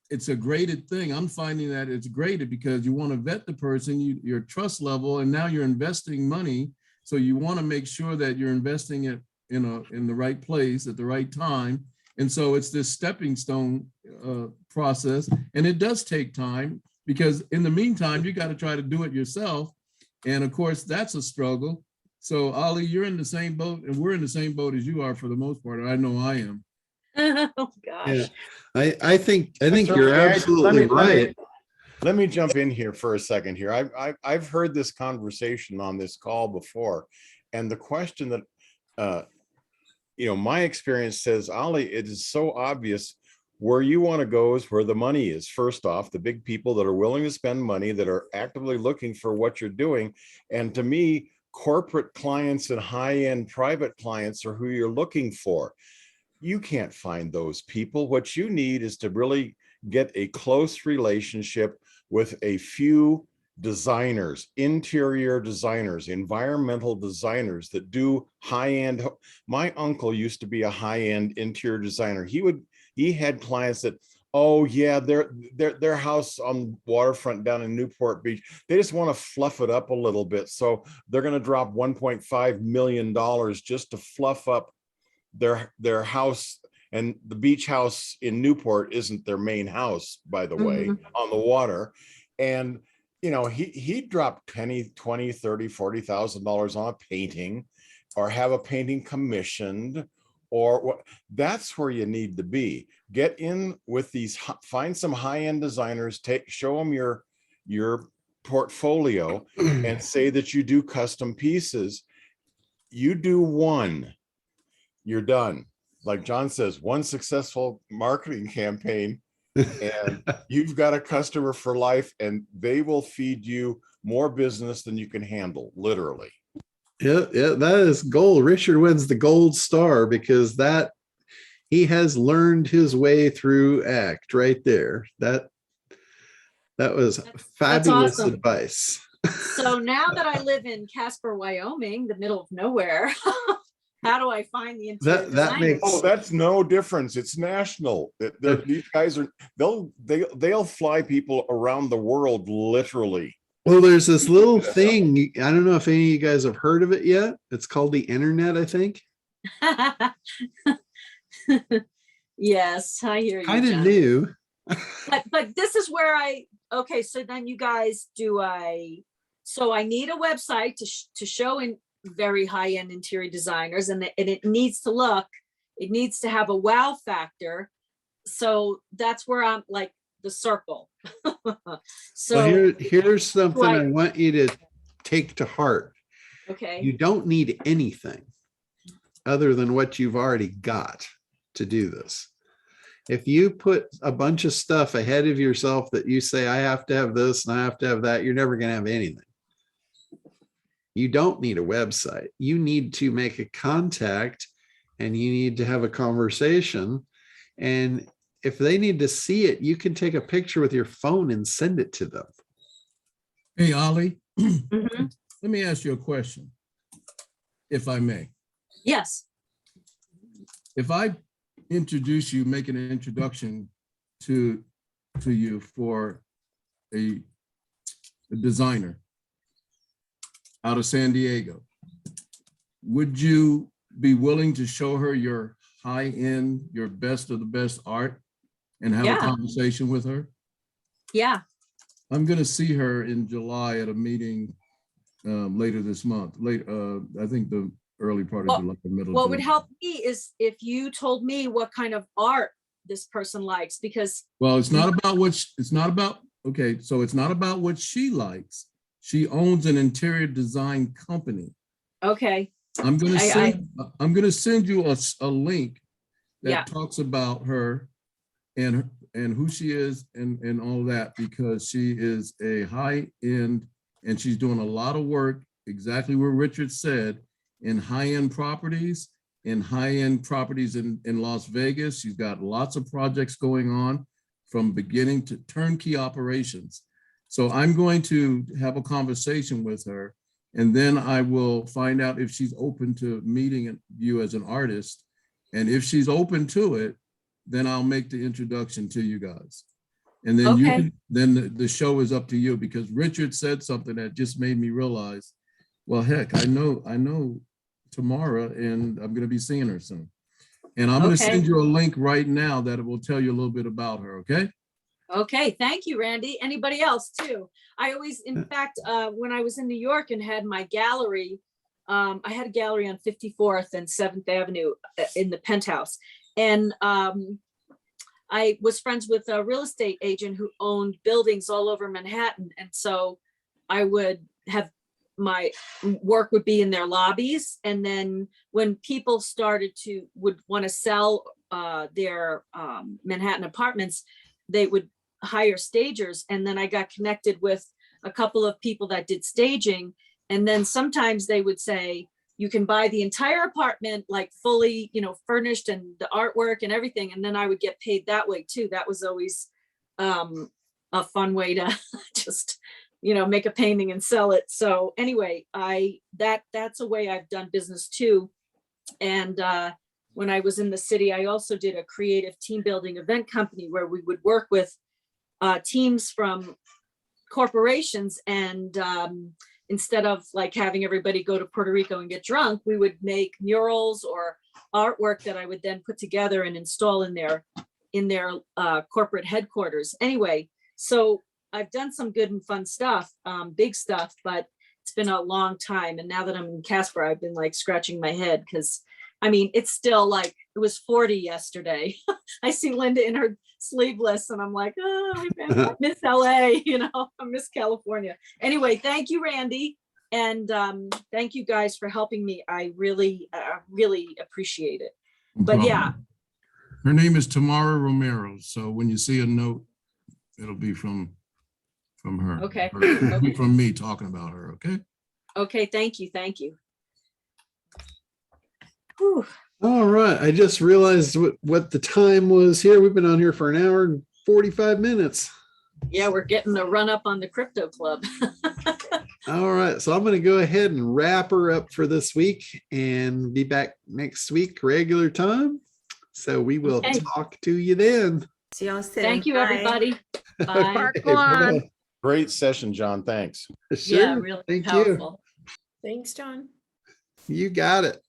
it's a graded thing. I'm finding that it's graded because you want to vet the person, your trust level, and now you're investing money. So you want to make sure that you're investing it in the right place at the right time. And so it's this stepping stone process. And it does take time because in the meantime, you got to try to do it yourself. And of course, that's a struggle. So Ali, you're in the same boat and we're in the same boat as you are for the most part. I know I am. Oh, gosh. Yeah. I think So, you're yeah, absolutely right. Let me jump in here for a second here. I've heard this conversation on this call before, and the question that my experience says, Ali, it is so obvious where you want to go is where the money is. First off, the big people that are willing to spend money, that are actively looking for what you're doing. And to me, corporate clients and high-end private clients are who you're looking for. You can't find those people. What you need is to really get a close relationship with a few designers, interior designers, environmental designers that do high-end. My uncle used to be a high-end interior designer. He had clients that, oh yeah, their house on waterfront down in Newport Beach, they just want to fluff it up a little bit. So they're going to drop $1.5 million just to fluff up their house. And the beach house in Newport isn't their main house, by the way, on the water. And he dropped $10,000, $20,000, $30,000, $40,000 on a painting, or have a painting commissioned, or what. That's where you need to be. Get in with these, find some high-end designers, show them your portfolio and say that you do custom pieces. You do one, you're done. Like John says, one successful marketing campaign and you've got a customer for life, and they will feed you more business than you can handle, literally. Yeah, that is gold. Richard wins the gold star because he has learned his way through ACT right there. That was fabulous awesome. advice. So now that I live in Casper, Wyoming, the middle of nowhere, how do I find the interior That makes Oh, that's no difference. It's national. These guys they'll fly people around the world, literally. Well, there's this little thing. I don't know if any of you guys have heard of it yet. It's called the internet, I think. Yes, I hear you. Kind of John. new. But this is where okay, so then you guys so I need a website to show in very high-end interior designers, and it needs to have a wow factor. So that's where I'm like the circle. So well, here's something I want you to take to heart. Okay. You don't need anything other than what you've already got to do this. If you put a bunch of stuff ahead of yourself that you say, I have to have this and I have to have that, you're never going to have anything. You don't need a website. You need to make a contact and you need to have a conversation. And if they need to see it, you can take a picture with your phone and send it to them. Hey, Ali, let me ask you a question, if I may. Yes. If I introduce you, make an introduction to you for a designer out of San Diego, would you be willing to show her your high-end, your best of the best art and have a conversation with her? Yeah. I'm going to see her in July at a meeting later this month. I think the early part of July, the middle. What would help me is if you told me what kind of art this person likes, because it's not about what she likes. She owns an interior design company. Okay. I'm going to send you a link that talks about her and who she is and all that, because she is a high end and she's doing a lot of work, exactly what Richard said, in high-end properties, in Las Vegas. She's got lots of projects going on from beginning to turnkey operations. So I'm going to have a conversation with her, and then I will find out if she's open to meeting you as an artist. And if she's open to it, then I'll make the introduction to you guys. And then Okay. the show is up to you, because Richard said something that just made me realize, well, heck, I know Tamara, and I'm going to be seeing her soon. And I'm going to Okay. send you a link right now that will tell you a little bit about her. Okay. Okay, thank you, Randy. Anybody else too? I always, in fact, when I was in New York and had my gallery, I had a gallery on 54th and 7th Avenue in the penthouse. And I was friends with a real estate agent who owned buildings all over Manhattan. And so I would have my work would be in their lobbies. And then when people would want to sell their Manhattan apartments, they would hire stagers. And then I got connected with a couple of people that did staging. And then sometimes they would say, you can buy the entire apartment, like fully, furnished, and the artwork and everything. And then I would get paid that way too. That was always a fun way to just, make a painting and sell it. So anyway, that's a way I've done business too. And when I was in the city, I also did a creative team building event company where we would work with teams from corporations, and instead of like having everybody go to Puerto Rico and get drunk, we would make murals or artwork that I would then put together and install in their corporate headquarters. Anyway, so I've done some good and fun stuff, big stuff, but it's been a long time. And now that I'm in Casper, I've been like scratching my head, because it's still like it was 40 yesterday. I see Linda in her sleeveless and I'm like, oh, I miss LA, I miss California. Anyway, thank you, Randy. And thank you guys for helping me. I really, really appreciate it. No But problem. yeah. Her name is Tamara Romero. So when you see a note, it'll be from her. Okay. Or it'll be from me talking about her. Okay. Okay. Thank you. Thank you. Whew. All right. I just realized what the time was here. We've been on here for an hour and 45 minutes. Yeah, we're getting the run up on the crypto club. All right. So I'm going to go ahead and wrap her up for this week and be back next week, regular time. So we will Okay. talk to you then. See y'all soon. Thank you, Bye. everybody. Bye. Okay, Go on. bye-bye. Great session, John. Thanks. Sure. Yeah, really Thank you. powerful. Thanks, John. You got it.